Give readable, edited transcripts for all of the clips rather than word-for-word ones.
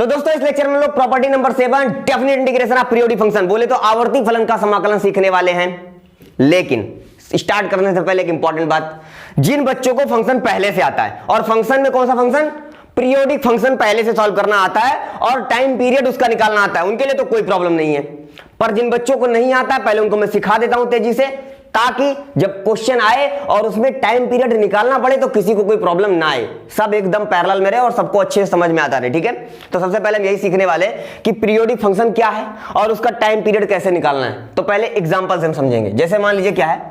तो दोस्तों इस लेक्चर में हम लोग property number 7 definite integration of periodic function बोले तो आवर्ती फलन का समाकलन सीखने वाले हैं। लेकिन स्टार्ट करने से पहले एक इंपॉर्टेंट बात, जिन बच्चों को फंक्शन पहले से आता है और फंक्शन में कौन सा फंक्शन पीरियोडिक फंक्शन पहले से सॉल्व करना आता है और टाइम पीरियड उसका निकालना आता है, उनके लिए तो कोई प्रॉब्लम नहीं है। पर जिन बच्चों को नहीं आता है पहले उनको मैं सिखा देता हूं तेजी से, ताकि जब क्वेश्चन आए और उसमें टाइम पीरियड निकालना पड़े तो किसी को कोई प्रॉब्लम ना आए, सब एकदम पैरेलल में रहे और सबको अच्छे से समझ में आता रहे। ठीक है, तो सबसे पहले हम यही सीखने वाले कि पीरियोडिक फंक्शन क्या है और उसका टाइम पीरियड कैसे निकालना है। तो पहले एग्जांपल से हम समझेंगे। जैसे मान लीजिए क्या है,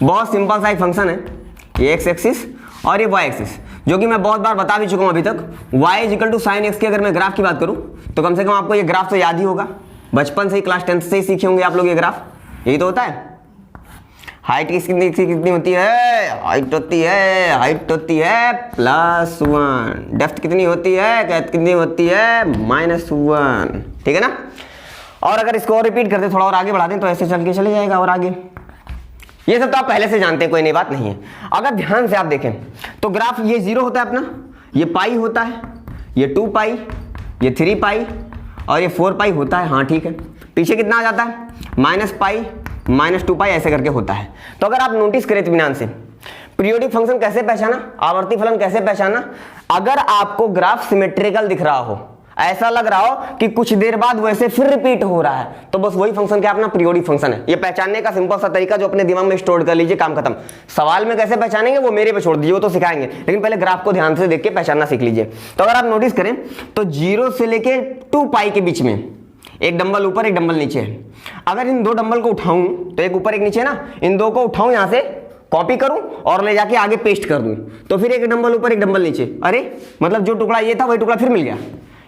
बहुत सिंपल सा एक फंक्शन है, ये एक्स एक्सिस और ये वाई एक्सिस, जो कि मैं बहुत बार बता भी चुका हूं अभी तक। y equal to sine x की अगर मैं ग्राफ की बात करूं तो कम से कम आपको ये ग्राफ तो याद ही होगा, बचपन से ही क्लास 10th से ही सीखे होंगे आप लोग ये ग्राफ। यही तो होता है, हाइट कितनी होती है, हाइट होती है +1, डेप्थ कितनी होती है -1, ठीक है ना। और अगर इसको और रिपीट करते थोड़ा और आगे बढ़ा दें तो ऐसे चल के चले जाएगा और आगे। ये सब तो आप पहले से जानते हैं, कोई नई बात नहीं है। अगर ध्यान से आप देखें तो ग्राफ ये 0 होता है अपना, ये पाई होता है, ये 2 पाई, ये 3 पाई और ये 4 पाई होता है। हाँ ठीक है, पीछे कितना आ जाता है -पाई -2 पाई ऐसे करके होता है। तो अगर आप नोटिस करें इत्मीनान से, पीरियोडिक फंक्शन कैसे पहचाना, आवर्ती फलन कैसे पहचाना, अगर आपको ग्राफ सिमेट्रिकल दिख रहा हो, ऐसा लग रहा हो कि कुछ देर बाद वैसे फिर रिपीट हो रहा है, तो बस वही फंक्शन क्या अपना पीरियोडिक फंक्शन है। ये पहचानने का सिंपल सा तरीका जो अपने दिमाग में स्टोर कर लीजिए, काम खत्म। सवाल में कैसे पहचानेंगे वो मेरे पे छोड़ दीजिए, वो तो सिखाएंगे, लेकिन पहले ग्राफ को ध्यान से देख के पहचानना सीख लीजिए। तो अगर आप नोटिस करें तो 0 से लेके 2 पाई के बीच में एक डंबल ऊपर एक डंबल नीचे है। अगर इन दो डंबल को उठाऊं तो एक ऊपर एक नीचे ना, इन दो को उठाऊं यहां से कॉपी करूं और ले जाके आगे पेस्ट कर दूं तो फिर एक डंबल ऊपर एक डंबल नीचे, अरे मतलब जो टुकड़ा ये था वही टुकड़ा फिर मिल गया।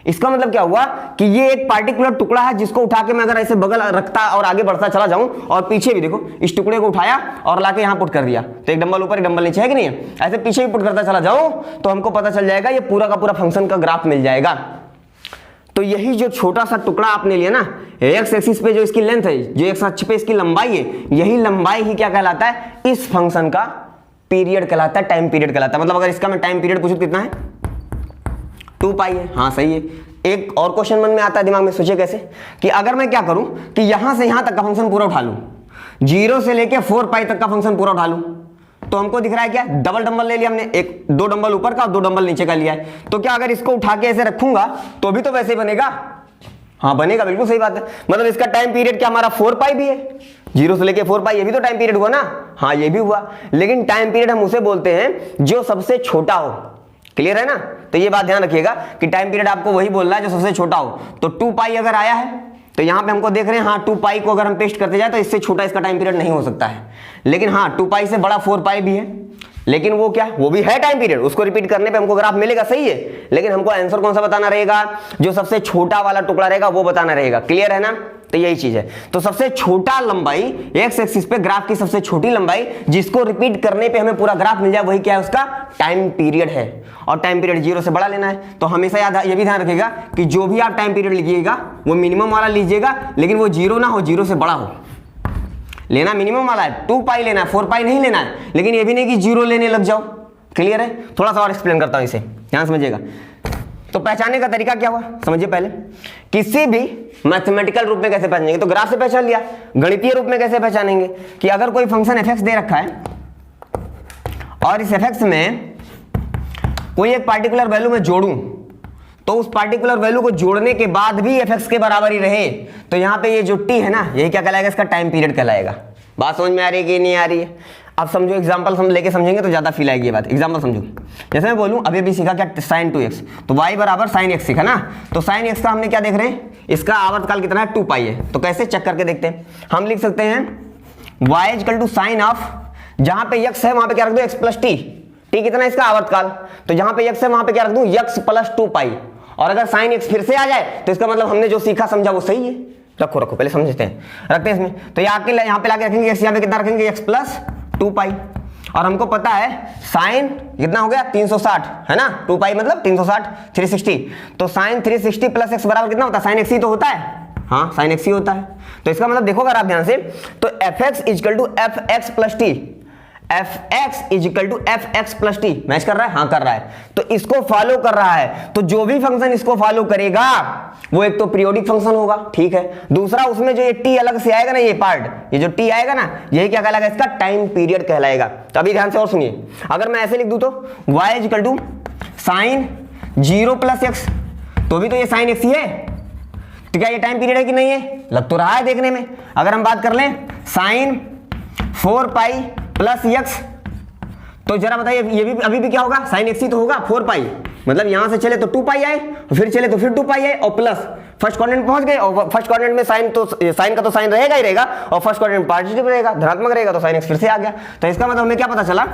इसका मतलब क्या हुआ कि ये एक पार्टिकुलर टुकड़ा है जिसको उठा के मैं अगर ऐसे बगल रखता और आगे बढ़ता चला जाऊं और पीछे भी देखो इस टुकड़े को उठाया और लाके यहां पुट कर दिया तो एक डंबल ऊपर एक डंबल नीचे है कि नहीं है, ऐसे पीछे भी पुट करता चला जाऊं तो हमको पता चल जाएगा, ये पूरा का पूरा फंक्शन का ग्राफ मिल जाएगा। तो यही जो छोटा सा टुकड़ा आपने लिया ना, एक्स एक्सिस पे जो इसकी लेंथ है, जो एक्स अक्ष पे इसकी लंबाई है, यही लंबाई ही क्या कहलाता है, इस फंक्शन का पीरियड कहलाता है, टाइम पीरियड कहलाता है। मतलब अगर इसका मैं टाइम पीरियड पूछूं कितना है, 2 पाई है। हाँ सही है। एक और क्वेश्चन मन में आता है दिमाग में, सोचिए कैसे कि अगर मैं क्या करूं कि यहां से यहां तक का फंक्शन पूरा उठा लूं, 0 से लेके 4 पाई तक का फंक्शन पूरा उठा लूं, तो हमको दिख रहा है क्या, डबल डंबल ले लिया हमने, एक 2 डंबल ऊपर का और 2 डंबल नीचे का लिया है। तो क्या अगर इसको उठा के ऐसे रखूंगा तो भी तो वैसे ही बनेगा। हाँ बनेगा, बिल्कुल सही बात है। मतलब इसका टाइम पीरियड क्या हमारा 4 पाई भी है, 0 से लेके 4 पाई, ये भी तो टाइम पीरियड हुआ ना। हाँ ये भी हुआ, लेकिन टाइम पीरियड हम उसे बोलते हैं जो सबसे छोटा हो। क्लियर है ना। तो ये बात ध्यान रखिएगा कि टाइम पीरियड आपको वही बोलना है जो सबसे छोटा हो। तो 2 पाई अगर आया है तो यहां पे हमको देख रहे हैं, हाँ 2 पाई को अगर हम पेस्ट करते जाए तो इससे छोटा इसका टाइम पीरियड नहीं हो सकता है। लेकिन हाँ 2 पाई से बड़ा 4 पाई भी है, लेकिन वो क्या, वो भी है टाइम पीरियड, उसको रिपीट करने पे हमको ग्राफ मिलेगा, सही है। लेकिन हमको आंसर कौन सा बताना रहेगा, जो सबसे छोटा वाला टुकड़ा रहेगा वो बताना रहेगा। क्लियर है ना। तो यही चीज है। तो सबसे छोटा लंबाई एक्स एक्सिस पे ग्राफ की सबसे छोटी लंबाई जिसको रिपीट करने पे हमें पूरा ग्राफ मिल जाए, वही क्या है, उसका टाइम पीरियड है। और टाइम पीरियड 0 से बड़ा लेना है। तो हमेशा याद ये भी ध्यान रखिएगा कि जो भी आप टाइम पीरियड लिखिएगा वो मिनिमम वाला लीजिएगा, लेकिन वो 0 ना हो, 0 से बड़ा हो। लेना मिनिमम वाला है, 2 पाई लेना है, 4 पाई नहीं लेना है। लेकिन ये भी नहीं कि 0 लेने लग जाओ। क्लियर है। थोड़ा सा और एक्सप्लेन करता हूं इसे, ध्यान समझिएगा। तो पहचानने का तरीका क्या हुआ समझिए। पहले किसी भी मैथमेटिकल रूप में कैसे पहचानेंगे, तो ग्राफ से पहचान लिया। गणितीय रूप में कैसे पहचानेंगे कि अगर कोई फंक्शन f(x) दे रखा है और इस f(x) में कोई एक पार्टिकुलर वैल्यू में जोड़ूं तो उस पार्टिकुलर वैल्यू को जोड़ने के बाद भी f(x) के बराबर ही रहे, तो यहां पे ये जो t है ना, यही क्या कहलाएगा, इसका टाइम पीरियड कहलाएगा। बात समझ में आ रही है कि नहीं आ रही है। अब समझो, एग्जांपल हम लेके समझेंगे तो ज्यादा फील आएगी ये बात। एग्जांपल समझो, जैसे मैं बोलूं अभी भी सीखा क्या, sin 2x, तो y बराबर sin x सीखा ना। तो sin x का हमने क्या देख रहे हैं, इसका आवर्तकाल कितना है, 2 पाई है। तो कैसे चेक करके देखते हैं, हम लिख सकते हैं y equal to sine of, जहां पे x है वहां पे क्या रख दो, x प्लस t कितना है इसका आवर्तकाल, तो जहां पे x है वहां पे क्या रख दूं, x प्लस 2 पाई। और अगर sin x फिर से आ जाए तो इसका मतलब हमने जो सीखा समझा वो सही है। रखो पहले समझते हैं, रखते हैं इसमें। तो यहाँ पे लाके रखेंगे x, यहाँ पे कितना रखेंगे, x प्लस 2 पाई। और हमको पता है साइन कितना हो गया, 360 है ना, 2 पाई मतलब 360, 360। तो साइन 360 प्लस x बराबर कितना होता है, साइन x ही तो होता है। हाँ साइन x ही होता है। तो इसका मतलब देखो अगर आप ध्यान से, तो fx equal to fx plus t, f x is equal to f x plus t match कर रहा है, हाँ कर रहा है, तो इसको फॉलो कर रहा है, तो जो भी फंक्शन इसको फॉलो करेगा वो एक तो पीरियोडिक फंक्शन होगा, ठीक है। दूसरा उसमें जो ये टी अलग से आएगा ना, ये पार्ट, ये जो टी आएगा ना, यही क्या कहलाएगा, इसका टाइम पीरियड कहलाएगा। तो अभी ध्यान से और सुनिए, अगर मैं ऐसे लिख दूं तो y is equal to sine 0 plus x, तो भी तो ये साइन एक्स ही है, तो क्या ये टाइम पीरियड है कि नहीं है, लग तो रहा है देखने में। अगर हम बात कर लें साइन 4 पाई प्लस एक्स, तो जरा बताइए ये भी अभी भी क्या होगा, साइन एक्स ही तो होगा, 4 पाई, मतलब यहां से चले तो 2 पाई आए, फिर चले तो फिर 2 पाई आए, और प्लस फर्स्ट क्वाड्रेंट पहुंच गए, और फर्स्ट क्वाड्रेंट में साइन का तो साइन रहेगा ही रहेगा, और फर्स्ट क्वाड्रेंट पॉजिटिव रहेगा, धनात्मक रहेगा, तो साइन एक्स फिर से आ गया। तो इसका मतलब हमें क्या पता चला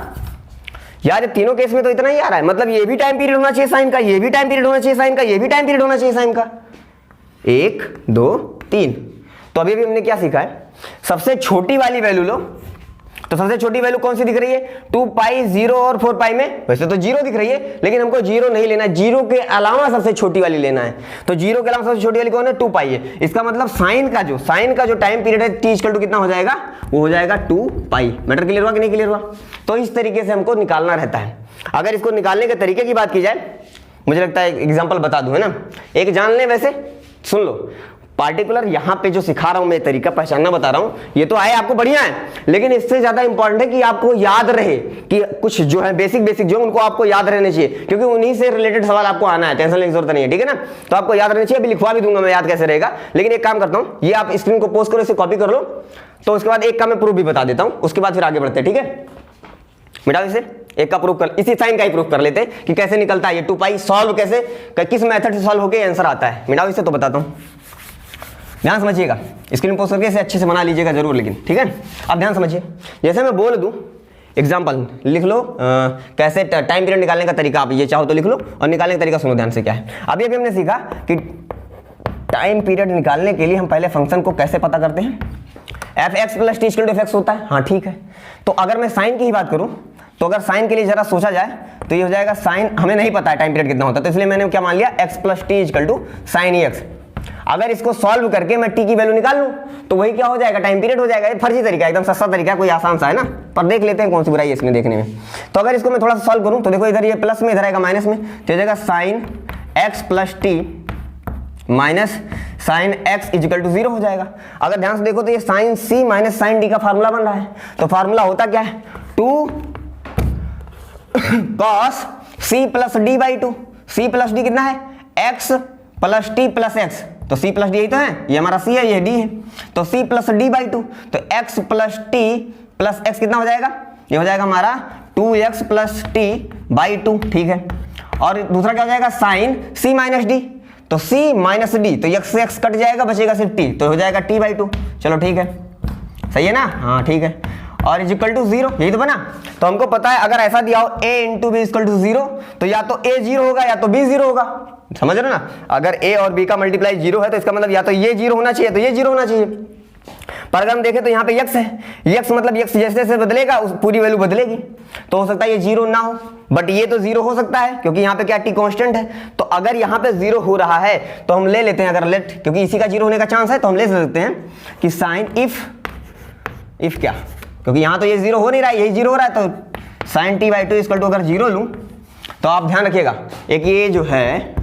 यार, ये तीनों केस में तो इतना ही आ रहा है, मतलब ये भी टाइम पीरियड होना चाहिए साइन का, ये भी टाइम पीरियड होना चाहिए साइन का, ये भी टाइम पीरियड होना चाहिए साइन का, 1 2 3। तो अभी भी हमने क्या सीखा है, सबसे छोटी वाली वैल्यू लो, तो सबसे छोटी वैल्यू कौन सी दिख रही है, 2 पाई 0 और 4 पाई में वैसे तो 0 दिख रही है, लेकिन हमको 0 नहीं लेना है, 0 के अलावा सबसे छोटी वाली लेना है। तो 0 के अलावा सबसे छोटी वाली कौन है, 2 पाई है। इसका मतलब साइन का जो टाइम पीरियड है t इक्वल टू कितना हो जाएगा, वो हो जाएगा 2 पाई। मैटर क्लियर हुआ कि नहीं क्लियर हुआ। तो इस तरीके से हमको निकालना रहता है। अगर इसको निकालने के तरीके की बात की जाए, मुझे लगता है एग्जाम्पल बता दूं, है ना, एक जान ले, वैसे सुन लो, पार्टिकुलर यहां पे जो सिखा रहा हूं मैं, तरीका पहचानना बता रहा हूं, ये तो आए आपको बढ़िया है, लेकिन इससे ज्यादा इंपॉर्टेंट है कि आपको याद रहे कि कुछ जो है बेसिक जो उनको आपको याद रहने चाहिए, क्योंकि उन्हीं से रिलेटेड सवाल आपको आना है, टेंशन लेने की जरूरत नहीं है, ठीक है ना। तो आपको याद रहने चाहिए, अभी लिखवा भी दूंगा मैं, याद कैसे रहेगा। लेकिन एक काम करता हूं, ये आप स्क्रीन को पोस्ट करो, इसे कॉपी कर लो, तो उसके बाद एक का मैं प्रूफ भी बता देता हूं, उसके बाद फिर आगे बढ़ते हैं, ठीक है। मिटाओ इसे, एक का प्रूफ कर, इसी साइन का ही प्रूफ कर लेते हैं कि कैसे निकलता है ये 2 पाई, सॉल्व कैसे, किस मेथड से सॉल्व होकर आंसर आता है। मिटाओ इसे तो बताता हूं, ध्यान समझिएगा, स्क्रीन पोस्ट करके इसे अच्छे से बना लीजिएगा जरूर, लेकिन ठीक है। अब ध्यान समझिए, जैसे मैं बोल दूं एग्जाम्पल लिख लो, कैसे टाइम पीरियड निकालने का तरीका, आप ये चाहो तो लिख लो, और निकालने का तरीका सुनो ध्यान से क्या है। अभी हमने सीखा कि टाइम पीरियड निकालने के लिए हम पहले फंक्शन को कैसे पता करते हैं, f x plus t equal to f x होता है, हाँ ठीक है। तो अगर मैं साइन की ही बात करूं, तो अगर साइन के लिए जरा सोचा जाए तो ये हो जाएगा साइन, हमें नहीं पता है टाइम पीरियड कितना होता है, तो इसलिए मैंने क्या मान लिया, x plus t equal to sine e x. अगर इसको सॉल्व करके मैं टी की वैल्यू निकाल लूं तो वही क्या हो जाएगा, टाइम पीरियड हो जाएगा। ये फर्जी तरीका, एकदम सस्ता तरीका, कोई आसान सा है ना, पर देख लेते हैं कौन सी बुराई है इसमें देखने में। तो अगर इसको मैं थोड़ा सा सॉल्व करूं तो देखो, इधर ये प्लस में, इधर आएगा माइनस में, तो हो जाएगा sine x plus t minus sine x is equal to 0 हो जाएगा। अगर ध्यान से देखो तो ये sine C minus sine D का फार्मूला बन रहा है, तो फार्मूला होता क्या है, 2 cos c plus D by 2। C plus D कितना है, x plus t plus x, तो c प्लस डी यही तो है, ये हमारा c है, ये d है, तो c प्लस डी बाई 2, तो x plus t plus x कितना हो जाएगा, ये हो जाएगा हमारा 2x प्लस टी बाई 2, ठीक है। और दूसरा क्या हो जाएगा, साइन c माइनस डी, तो c माइनस डी, तो x से x कट जाएगा, बचेगा सिर्फ t, तो हो जाएगा t बाई 2। चलो ठीक है, सही है ना, हाँ ठीक है। और इज इक्वल टू 0, यही तो बना। तो हमको पता है अगर ऐसा दिया हो a into B equal to 0, तो या तो a 0 होगा या तो b 0 होगा, समझ रहे हो ना। अगर a और b का मल्टीप्लाई 0 है तो इसका मतलब या तो ये 0 होना चाहिए तो ये 0 होना चाहिए। पर अगर हम देखें तो यहाँ पे x है, x मतलब x जैसे जैसे बदलेगा उस पूरी वैल्यू बदलेगी, तो हो सकता है ये 0 ना हो, बट ये तो 0 हो सकता है क्योंकि यहाँ पे क्या t कांस्टेंट है। तो अगर यहाँ पे 0 हो रहा है तो हम ले लेते हैं, अगर लेट, क्योंकि इसी का 0 होने का चांस है, तो हम ले सकते हैं कि साइन इफ क्या, क्योंकि यहाँ तो ये 0 हो नहीं रहा है, यही 0 हो रहा है, तो sine t by 2 equal to अगर 0 लूँ तो आप ध्यान रखिएगा, एक ये जो है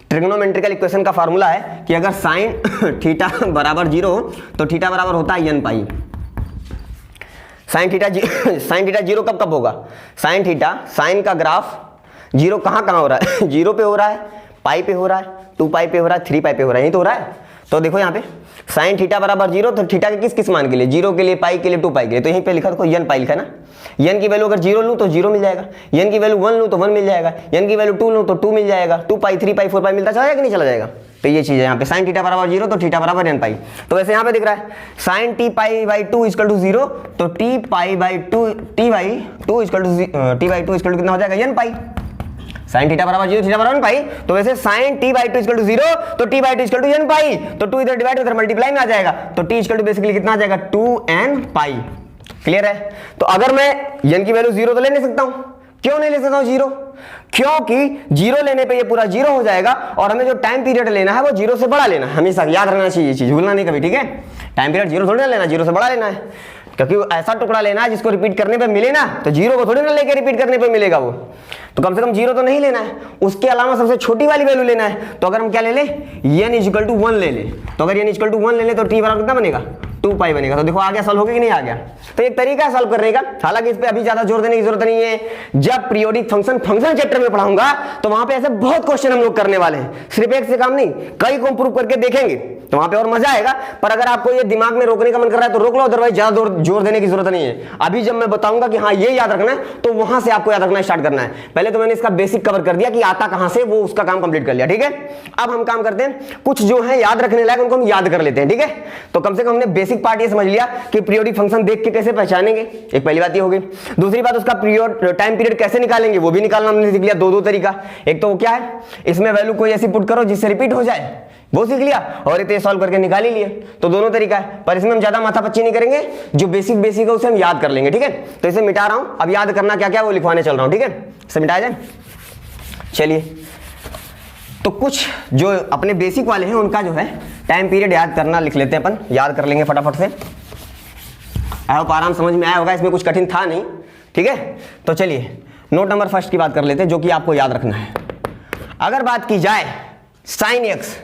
ट्रिग्नोमेट्रिकल इक्वेशन का फार्मूला है कि अगर साइन थीटा बराबर 0 हो तो थीटा बराबर होता है n पाई। साइन थीटा 0 कब कब होगा, साइन थीटा, साइन का ग्राफ 0 कहाँ हो रहा है 0 पे हो रहा है, पाई पे हो रहा है, 2 पाई पे हो रहा है, 3 पाई पे हो रहा है, यही तो हो रहा है। तो देखो यहाँ पे साइन थीटा बराबर 0, तो थीटा के किस मान के लिए, 0 के लिए, पाई के लिए, 2 पाई के लिए, तो यहीं पे लिखा देखो n पाई लिखा ना। n की वैल्यू अगर 0 लूँ तो 0 मिल जाएगा, n की वैल्यू 1 लूँ तो 1 मिल जाएगा, n की वैल्यू 2 लूँ तो 2 मिल जाएगा, 2 पाई 3 पाई 4 पाई मिलता चला जाएगा कि नहीं चला जाएगा। तो ये चीज़ है यहाँ पे, साइन थीटा बराबर 0 तो थीटा बराबर n पाई। तो वैसे यहाँ पे दिख रहा है sine t pi by 2 equal to 0, तो t pi by 2 t by 2 equal to कितना हो जाएगा, n पाई। साइन थीटा बराबर 0 थीटा बराबर n पाई, तो वैसे sine t by 2 equal to 0 तो t by 2 equal to n pi, तो 2 इधर डिवाइड इधर मल्टीप्लाई में आ जाएगा, तो t इक्वल टू बेसिकली कितना आ जाएगा, 2n पाई। क्लियर है। तो अगर मैं n की वैल्यू 0 तो ले नहीं सकता हूं, क्यों नहीं ले सकता हूं 0, क्योंकि 0 लेने पे ये पूरा 0 हो जाएगा और हमें जो टाइम पीरियड लेना है वो 0 से बड़ा लेना है, हमेशा याद रखना चाहिए ये चीज, भूलना नहीं कभी, ठीक है। टाइम पीरियड 0 थोड़ी ना लेना, 0 से बड़ा लेना है। क्योंकि ऐसा टुकड़ा लेना है जिसको रिपीट करने पे मिले ना, तो जीरो को थोड़ी ना लेके रिपीट करने पे मिलेगा वो, तो कम से कम जीरो तो नहीं लेना है, उसके अलावा सबसे छोटी वाली वैल्यू लेना है। तो अगर हम क्या ले ले, n इक्वल टू 1 ले ले, तो अगर n इक्वल टू 1 ले ले तो t बराबर कितना बनेगा, 2 पाई बनेगा। तो देखो आ गया, सॉल्व हो गया कि नहीं आ गया। तो एक तरीका है सॉल्व करने का, हालांकि इस पे अभी ज्यादा जोर देने की जरूरत नहीं है। जब पीरियोडिक फंक्शन चैप्टर में पढ़ाऊंगा तो वहां पे ऐसे बहुत क्वेश्चन हम लोग करने वाले हैं, सिर्फ एक से काम नहीं, कई को प्रूव करके देखेंगे, तो वहां पे और मजा आएगा। पर अगर आपको ये दिमाग में रोकने का मन कर रहा है तो रोक लो, अदरवाइज ज्यादा जोर देने की जरूरत नहीं है। अभी जब मैं बताऊंगा कि हाँ ये याद रखना है, तो वहां से आपको याद रखना स्टार्ट करना है। पहले तो मैंने इसका बेसिक कवर कर दिया कि आता कहां से, वो उसका काम कंप्लीट कर लिया, ठीक है। अब हम काम करते हैं, कुछ जो है याद रखने लायक उनको हम याद कर लेते हैं, ठीक है। तो कम से कम हमने बेसिक पार्ट ये समझ लिया कि पीरियोडिक फंक्शन देख के कैसे पहचानेंगे, एक पहली बात ये हो गई। दूसरी बात, उसका टाइम पीरियड कैसे निकालेंगे वो भी निकालना हमने सीख लिया। दो तरीका, एक तो वो क्या है, इसमें वैल्यू कोई ऐसी पुट करो जिससे रिपीट हो जाए, वो सीख लिया, और इतने सॉल्व करके निकाल ही लिए। तो दोनों तरीका है, पर इसमें हम ज्यादा माथापच्ची नहीं करेंगे, जो बेसिक है उसे हम याद कर लेंगे, ठीक है। तो इसे मिटा रहा हूं, अब याद करना क्या क्या वो लिखवाने चल रहा हूं, ठीक है। इसे मिटाया जाए, चलिए। तो कुछ जो अपने बेसिक वाले हैं उनका जो है टाइम पीरियड याद करना लिख लेते हैं अपन, याद कर लेंगे फटाफट से। आई होप आराम समझ में आया होगा, इसमें कुछ कठिन था नहीं, ठीक है। तो चलिए नोट नंबर फर्स्ट की बात कर लेते हैं, जो कि आपको याद रखना है। अगर बात की जाए साइन एक्स,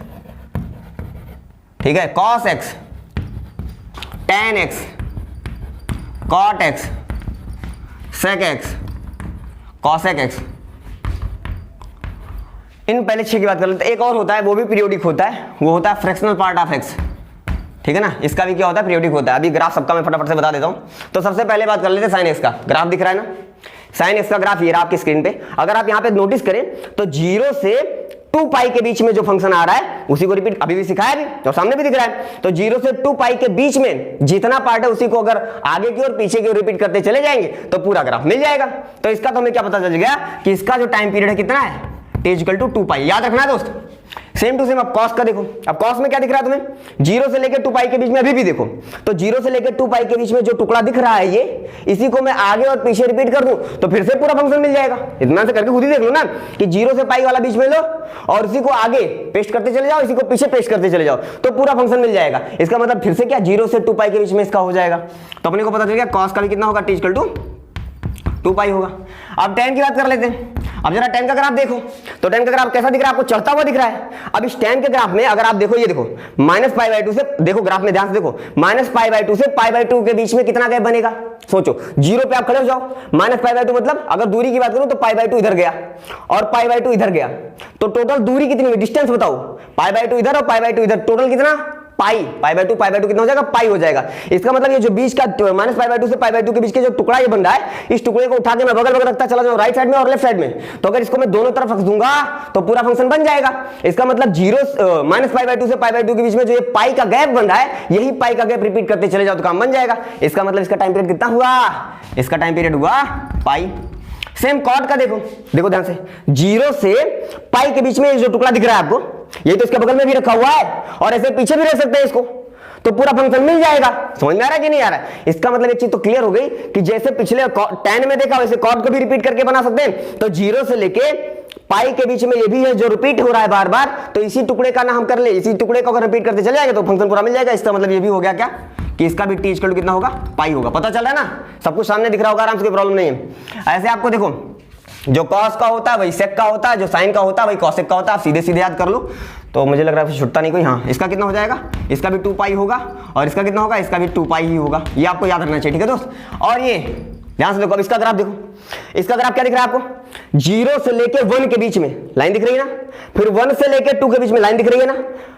ठीक है, cos X, tan X, cot X, sec X, cosec X, इन पहले 6 की बात कर लेते हैं। एक और होता है, वो भी पीरियोडिक होता है, वो होता है फ्रैक्शनल पार्ट ऑफ एक्स, ठीक है ना। इसका भी क्या होता है, पीरियोडिक होता है। अभी ग्राफ सबका मैं फटाफट से बता देता हूं। तो सबसे पहले बात कर लेते हैं साइन एक्स का। ग्राफ दिख रहा है ना, साइन एक्स का ग्राफ ये रहा आपकी स्क्रीन पे। अगर आप यहां पे नोटिस करें तो 0 से 2 पाई के बीच में जो फंक्शन आ रहा है उसी को रिपीट, अभी भी सिखाया भी और सामने भी दिख रहा है। तो 0 से 2 पाई के बीच में जितना पार्ट है उसी को अगर आगे की और पीछे की ओर रिपीट करते चले जाएंगे तो पूरा ग्राफ मिल जाएगा। तो इसका तो हमें क्या पता चल गया कि इसका जो टाइम पीरियड है कितना है, t इक्वल टू 2 पाई। याद रखना है दोस्त। सेम टू सेम अब कॉस का देखो, अब कॉस में क्या दिख रहा है तुम्हें, 0 से लेकर 2 पाई के बीच में, अभी भी देखो तो 0 से लेकर 2 पाई के बीच में जो टुकड़ा दिख रहा है ये, इसी को मैं आगे और पीछे रिपीट कर दूं तो फिर से पूरा फंक्शन मिल जाएगा। इतना से करके खुद ही देख लो ना कि 0 से पाई वाला बीच में लो और इसी को आगे पेस्ट करते चले जाओ, इसी को पीछे पेस्ट करते चले जाओ तो पूरा फंक्शन मिल जाएगा। इसका मतलब फिर से क्या, 0 से 2 पाई के बीच में इसका हो जाएगा। तो अपने को पता चल गया कॉस का भी कितना होगा, t इक्वल टू 2 पाई होगा। अब tan की बात कर लेते हैं। अब जरा tan का ग्राफ देखो, तो tan का ग्राफ कैसा दिख रहा है आपको, चढ़ता हुआ दिख रहा है। अब इस tan के ग्राफ में अगर आप देखो, ये देखो -π/2 से, देखो ग्राफ में ध्यान से देखो, -π/2 से π/2 के बीच में कितना गैप बनेगा, सोचो। 0 पे आप खड़े हो जाओ, -π/2 मतलब अगर दूरी की बात करूं तो π/2 इधर गया और π/2 इधर गया, तो टोटल दूरी कितनी है, डिस्टेंस बताओ, π/2 इधर और π/2 इधर, टोटल कितना, π/2 कितना हो जाएगा, पाई हो जाएगा। इसका मतलब ये जो बीच का -π/2 से π/2 के बीच के जो टुकड़ा ये बन रहा है, इस टुकड़े को उठा के मैं बगल बगल रखता चला जाऊं, राइट साइड में और लेफ्ट साइड में, तो अगर इसको मैं दोनों तरफ रख दूंगा तो पूरा फंक्शन बन जाएगा। इसका मतलब -π/2 से π/2 के बीच में जो ये पाई का गैप बन रहा है, यही पाई का गैप रिपीट करते चले जाओ तो काम बन जाएगा। इसका मतलब इसका टाइम पीरियड कितना हुआ, इसका टाइम पीरियड हुआ पाई। सेम कॉट का देखो, देखो ध्यान से, 0 से पाई के बीच में जो टुकड़ा दिख रहा है आपको, ये तो इसके बगल में भी रखा हुआ है और ऐसे पीछे भी रख सकते हैं इसको, तो पूरा फंक्शन मिल जाएगा। समझ में आ रहा है कि नहीं आ रहा है। इसका मतलब एक चीज तो क्लियर हो गई कि जैसे पिछले tan में देखा वैसे कॉट को भी रिपीट करके बना सकते हैं। तो 0 से लेके पाई के बीच में ये भी है जो रिपीट हो रहा है बार बार, तो इसी टुकड़े का ना हम कर ले, इसी टुकड़े को अगर रिपीट करते चले जाएंगे तो फंक्शन पूरा मिल जाएगा। इसका मतलब ये भी हो गया क्या कि इसका भी t इक्वल टू कितना होगा, पाई होगा। पता चल रहा है ना, सब कुछ सामने दिख रहा होगा, आराम से, कोई प्रॉब्लम नहीं है। ऐसे आपको देखो जो कॉस का होता है वही सेक का होता है, जो साइन का होता है वही कॉसेक का होता है। आप सीधे सीधे याद कर लो तो मुझे लग रहा है छुट्टा नहीं कोई। हाँ, इसका कितना हो जाएगा, इसका भी 2 पाई होगा और इसका कितना होगा, इसका भी 2 पाई ही होगा। ये आपको याद रखना चाहिए, ठीक है दोस्त। और ये ध्यान से देखो, अब इसका ग्राफ देखो, इसका ग्राफ क्या दिख रहा है आपको, 0 से लेके 1 के बीच में लाइन दिख रही है ना, फिर 1 से लेके 2 के बीच में लाइन दिख रही है ना,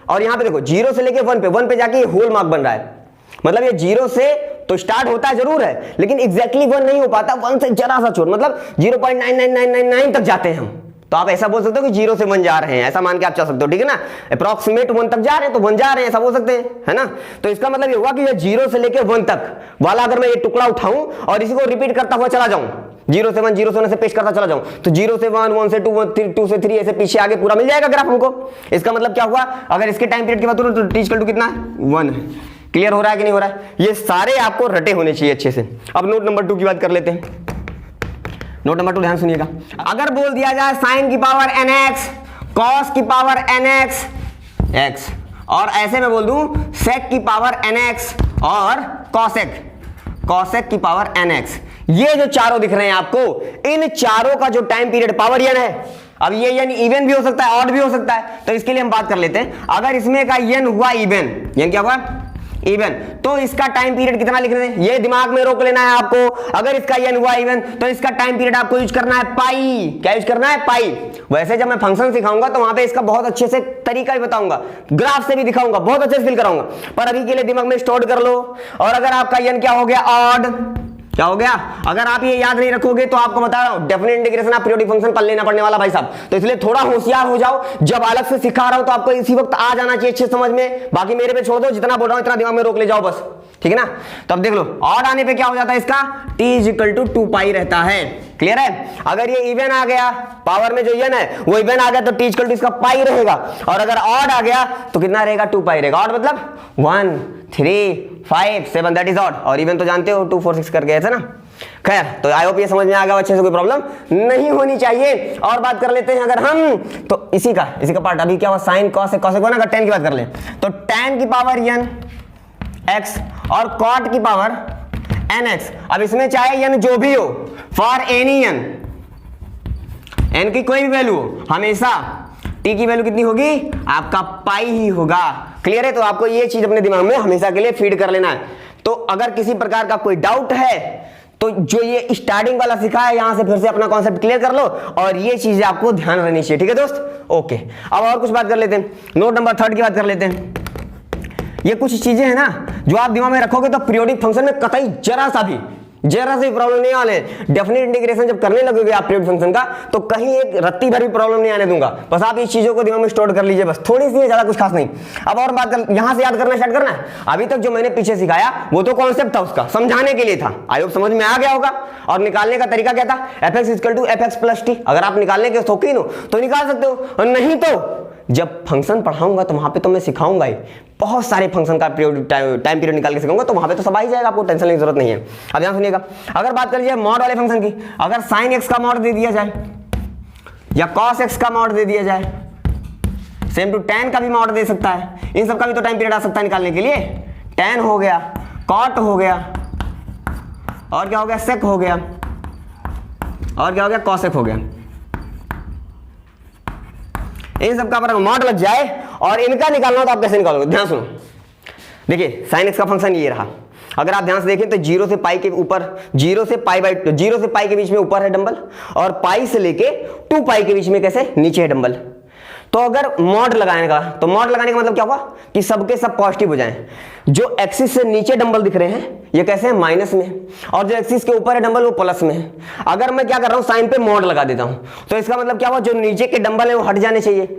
और यहाँ पे देखो 0 से लेके 1 पे जाके होल मार्क बन रहा है। मतलब ये 0 से तो स्टार्ट होता है जरूर है, लेकिन एग्जैक्टली 1 नहीं हो पाता, 1 से जरा सा छोड़, मतलब 0.99999 तक जाते हैं हम। तो आप ऐसा बोल सकते हो कि 0 से 1 जा रहे हैं, ऐसा मान के आप चल सकते हो, ठीक है ना। अप्रॉक्सीमेट 1 तक जा रहे हैं तो 1 जा रहे हैं, ऐसा बोल सकते हैं, है ना। तो इसका मतलब ये हुआ कि ये 0 से लेके 1 तक वाला अगर मैं ये टुकड़ा उठाऊं और इसी को रिपीट करता हुआ चला जाऊं, 0 से 1, 0 से 1 से पेश करता चला जाऊं, तो 0 से 1, 1 से 2, 2 से 3, ऐसे पीछे आगे पूरा मिल जाएगा ग्राफ हमको। इसका मतलब क्या हुआ, अगर इसके टाइम पीरियड की बात करूं तो t इक्वल टू कितना है, 1 है। क्लियर हो रहा है कि नहीं हो रहा है, ये सारे आपको रटे होने चाहिए अच्छे से। अब नोट नंबर 2 की बात कर लेते हैं। नोट नंबर 2 ध्यान सुनिएगा। अगर बोल दिया जाए साइन की पावर nx, कॉस की पावर nx x, और ऐसे में बोल दूं सेक की पावर nx और कॉसेक cosec की पावर nx। ये जो चारों दिख रहे हैं आपको, इन चारों का जो टाइम पीरियड पावर n है। अब ये n इवन भी हो सकता है, ऑड भी हो सकता है, तो इसके लिए हम बात कर लेते हैं। अगर इसमें का n हुआ इवन, n क्या हुआ इवन, तो इसका टाइम पीरियड कितना लिख रहे हैं, ये दिमाग में रोक लेना है आपको। अगर इसका n हुआ इवन तो इसका टाइम पीरियड आपको यूज करना है पाई। क्या यूज करना है, पाई। वैसे जब मैं फंक्शन सिखाऊंगा तो वहां पे इसका बहुत अच्छे से तरीका भी बताऊंगा, ग्राफ से भी दिखाऊंगा, बहुत अच्छे से फील कराऊंगा, पर अभी के लिए दिमाग में स्टोर कर लो। और अगर आपका n क्या हो गया, ऑड, क्या हो गया, अगर आप ये याद नहीं रखोगे तो आपको बता रहा हूं डेफिनेट इंटीग्रेशन आप पीरियोडिक फंक्शन कर लेना पड़ने वाला भाई साहब। तो इसलिए थोड़ा होशियार हो जाओ, जब अलग से सिखा रहा हूं तो आपको इसी वक्त आ जाना चाहिए अच्छे समझ में। बाकी मेरे पे छोड़ दो, जितना बोल रहा हूं इतना दिमाग में रोक ले जाओ बस, ठीक है ना। तो अब देख लो, ऑड आने पे क्या हो जाता है इसका, t = 2 पाई रहता है। क्लियर है। अगर ये इवन आ गया, पावर में जो n है वो इवन आ गया तो t = इसका पाई रहेगा। और अगर ऑड आ गया तो कितना रहेगा, 2 पाई रहेगा। ऑड मतलब 1 3 5 7, दैट इज ऑड। और इवन तो जानते हो 2 4 6 कर गए थे ना। खैर, तो आई होप ये समझ में आ गया अच्छे से, कोई प्रॉब्लम नहीं होनी चाहिए। और बात कर लेते हैं अगर हम, तो इसी का पार्ट अभी क्या हुआ, साइन कॉस कॉसेक हुआ ना। अगर tan की बात कर ले तो tan की पावर n x और cot की पावर nx। अब इसमें चाहे n जो भी हो, फॉर एनी n की कोई भी वैल्यू हो, हमेशा t की वैल्यू कितनी होगी, आपका पाई ही होगा। क्लियर है। तो आपको ये चीज अपने दिमाग में हमेशा के लिए फीड कर लेना है। तो अगर किसी प्रकार का कोई डाउट है तो जो ये स्टार्टिंग वाला सिखा है यहां से फिर से अपना कॉन्सेप्ट क्लियर कर लो, और ये चीजें आपको ध्यान रहनी चाहिए, ठीक है दोस्त। ओके, अब और कुछ बात कर लेते हैं, नोट नंबर 3 की बात कर लेते हैं। ये कुछ चीजें हैं ना जो आप दिमाग में रखोगे तो पीरियोडिक फंक्शन में कतई जरा सा भी प्रॉब्लम नहीं आने। डेफिनेट इंटीग्रेशन जब करने लगोगे आप पीरियोडिक फंक्शन का, तो कहीं एक रत्ती भर भी प्रॉब्लम नहीं आने दूंगा। बस आप इस चीजों को दिमाग में स्टोर कर लीजिए, बस थोड़ी सी है, ज्यादा कुछ खास नहीं। अब और बात कर, यहां से याद करना स्टार्ट करना है। अभी तक जो मैंने पीछे सिखाया वो तो कॉन्सेप्ट था, उसका समझाने के लिए था, आई होप समझ में आ गया होगा। और निकालने का तरीका क्या था, fx = fx + t। अगर आप निकालने के शौकीन हो तो निकाल सकते हो, और नहीं तो जब फंक्शन पढ़ाऊंगा तो वहां पे तो मैं सिखाऊंगा ही, बहुत सारे फंक्शन का टाइम पीरियड निकाल के सिखाऊंगा, तो वहां पे तो सब आ ही जाएगा, आपको टेंशन लेने की जरूरत नहीं है। अब ध्यान सुनिएगा, अगर बात कर लीजिए मॉड वाले फंक्शन की, अगर sin x का मॉड दे दिया जाए या cos x का मॉड दे दिया जाए, सेम टू tan का भी मॉड दे सकता है, इन सब का भी तो टाइम पीरियड आ सकता है निकालने के लिए। tan हो गया, cot हो गया, और क्या हो गया, sec हो गया, और क्या हो गया, cosec हो गया। इन सब का पर मॉड लग जाए और इनका निकालना हो तो आप कैसे निकालोगे, ध्यान सुनो। देखिए sin x का फंक्शन ये रहा, अगर आप ध्यान से देखें तो 0 से पाई के ऊपर, 0 से पाई के बीच में ऊपर है डंबल, और पाई से लेके 2 पाई के बीच में कैसे नीचे है डंबल। तो अगर मॉड लगाने का, तो मॉड लगाने का मतलब क्या हुआ कि सबके सब पॉजिटिव हो जाएं। जो एक्सिस से नीचे डंबल दिख रहे हैं ये कैसे हैं, माइनस में, और जो एक्सिस के ऊपर है डंबल वो प्लस में है। अगर मैं क्या कर रहा हूं, साइन पे मॉड लगा देता हूं, तो इसका मतलब क्या हुआ, जो नीचे के डंबल है वो हट जाने चाहिए,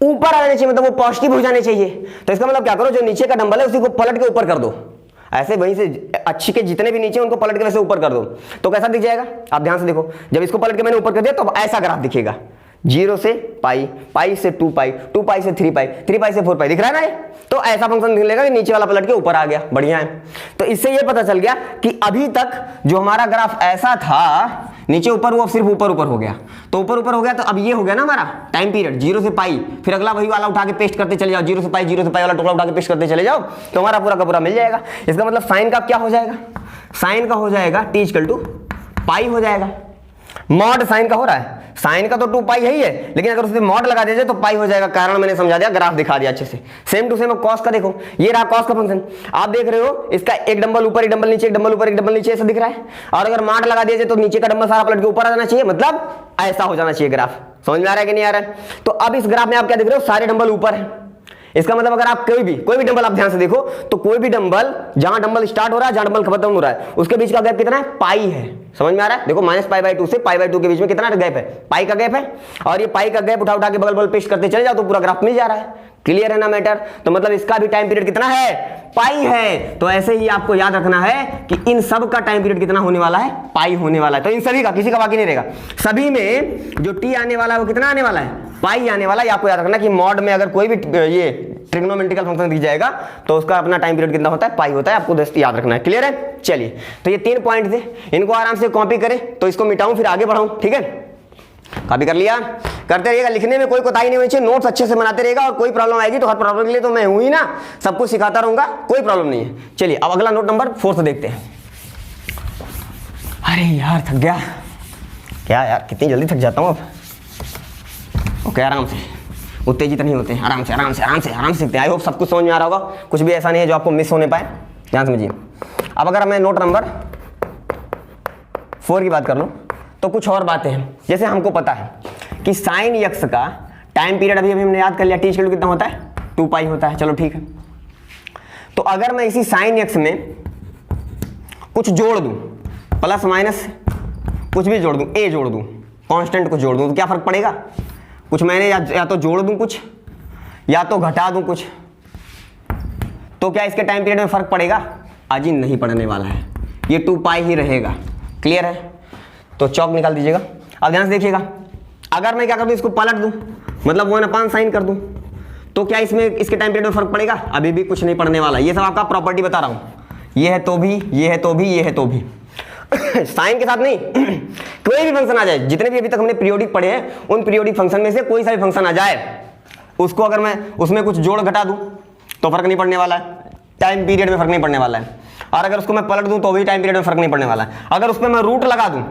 ऊपर आ जाने चाहिए, मतलब वो पॉजिटिव हो जाने चाहिए। तो इसका मतलब क्या करो, जो नीचे का डंबल है उसी को पलट के ऊपर कर दो, ऐसे वहीं से अच्छी के जितने भी नीचे उनको पलट के वैसे ऊपर कर दो, तो कैसा दिख जाएगा। आप ध्यान से देखो, जब इसको पलट के मैंने ऊपर कर दिया तो ऐसा ग्राफ दिखेगा, 0 से पाई, पाई से 2 पाई, 2 पाई से 3 पाई, 3 पाई से 4 पाई, दिख रहा है ना ये। तो ऐसा फंक्शन निकलेगा कि नीचे वाला पलट के ऊपर आ गया, बढ़िया है। तो इससे ये पता चल गया कि अभी तक जो हमारा ग्राफ ऐसा था नीचे ऊपर, वो सिर्फ ऊपर ऊपर हो गया। तो ऊपर ऊपर हो गया तो अब ये हो गया ना हमारा टाइम पीरियड 0 से पाई, फिर अगला वही वाला उठा के पेस्ट करते चले जाओ, 0 से पाई वाला टुकड़ा उठा के पेस्ट करते चले जाओ, तो हमारा पूरा का पूरा मिल जाएगा। इसका मतलब साइन का क्या हो जाएगा, साइन का हो जाएगा t = पाई हो जाएगा। मॉड साइन का हो रहा है, साइन का तो 2 पाई है ही है, लेकिन अगर उसमें मॉड लगा दीजिए तो पाई हो जाएगा। कारण मैंने समझा दिया, ग्राफ दिखा दिया अच्छे से। सेम टू सेम कॉस का देखो, ये रहा कॉस का फंक्शन, आप देख रहे हो इसका एक डंबल ऊपर, एक डंबल नीचे, एक डंबल ऊपर, एक डंबल नीचे, ऐसा दिख रहा है। और अगर मॉड लगा दीजिए तो नीचे का डंबल सारा पलट के ऊपर आ जाना चाहिए, मतलब ऐसा हो जाना चाहिए ग्राफ। समझ में आ रहा है कि नहीं आ रहा है। तो अब इस ग्राफ में आप क्या देख रहे हो, सारे डंबल ऊपर है। इसका मतलब अगर आप कोई भी डंबल आप ध्यान से देखो तो कोई भी डंबल, जहां डंबल स्टार्ट हो रहा है, जहां डंबल खत्म हो रहा है, उसके बीच का गैप कितना है, पाई है। समझ में आ रहा है। देखो -π/2 से π/2 के बीच में कितना गैप है, पाई का गैप है। और ये पाई का गैप उठा के बगल पेस्ट करते चले जाओ तो पूरा ग्राफ मिल जा रहा है। क्लियर है ना मैटर। तो मतलब इसका भी टाइम पीरियड कितना है, पाई है। तो ऐसे ही आपको याद रखना है कि इन सब का टाइम पीरियड कितना होने वाला है, पाई होने वाला है। तो इन सभी का, किसी का बाकी नहीं रहेगा। सभी में जो टी आने वाला है वो कितना आने वाला है, पाई आने वाला है। आपको याद रखना कि मॉड में अगर कोई भी ये ट्रिग्नोमेट्रिकल फंक्शन दिख जाएगा तो उसका अपना टाइम पीरियड कितना होता है, पाई होता है। आपको दोस्त याद रखना है। क्लियर है। चलिए, तो ये 3 पॉइंट थे, इनको आराम से कॉपी करें। तो इसको मिटाऊं फिर आगे बढ़ाऊं, ठीक है। कॉपी कर लिया, करते रहिएगा। लिखने में कोई कोताही नहीं होनी चाहिए, नोट्स अच्छे से बनाते रहेगा। और कोई प्रॉब्लम आएगी तो हर प्रॉब्लम के लिए तो मैं हूं ही ना, सबको सिखाता रहूंगा, कोई प्रॉब्लम नहीं है। चलिए अब अगला नोट नंबर 4 से देखते हैं। अरे यार थक गया क्या यार, कितनी जल्दी थक जाता हूँ अब। ओके आराम से, उत्तेजित नहीं होते, आराम से आराम से आराम से आराम से सीखते हैं। आई होप सब कुछ समझ में आ रहा होगा, कुछ भी ऐसा नहीं है जो आपको मिस होने पाए, ध्यान समझिए। अब अगर मैं नोट नंबर 4 की बात कर लूँ तो कुछ और बातें हैं। जैसे हमको पता है कि साइन एक्स का टाइम पीरियड अभी हमने याद कर लिया, टी इक्वल टू कितना होता है 2 पाई होता है, चलो ठीक है। तो अगर मैं इसी साइन एक्स में कुछ जोड़ दूं, प्लस माइनस कुछ भी जोड़ दूं, ए जोड़ दूं, कांस्टेंट कुछ जोड़ दूं, तो क्या फर्क पड़ेगा? कुछ मैंने या तो जोड़ दूं कुछ या तो घटा दूं कुछ, तो क्या इसके टाइम पीरियड में फर्क पड़ेगा? आज ही नहीं पड़ने वाला है, ये 2 पाई ही रहेगा। क्लियर है? तो चौक निकाल दीजिएगा। अब ध्यान से देखिएगा, अगर मैं क्या कर दूं, इसको पलट दूं, मतलब 1/5 साइन कर दूं, तो क्या इसमें इसके टाइम पीरियड में फर्क पड़ेगा? अभी भी कुछ नहीं पड़ने वाला। ये सब आपका प्रॉपर्टी बता रहा हूं, ये है तो भी, ये है तो भी, ये है तो भी। साइन के साथ नहीं, कोई भी फंक्शन आ जाए, जितने भी अभी तक हमने पीरियोडिक पढ़े हैं उन पीरियोडिक फंक्शन में से कोई सा भी फंक्शन आ जाए, उसको अगर मैं उसमें कुछ जोड़ घटा दूं तो फर्क नहीं पड़ने वाला है, टाइम पीरियड में फर्क नहीं पड़ने वाला है। और अगर उसको मैं पलट दूं तो भी टाइम पीरियड में फर्क नहीं पड़ने वाला है। अगर उसमें मैं रूट लगा दूं,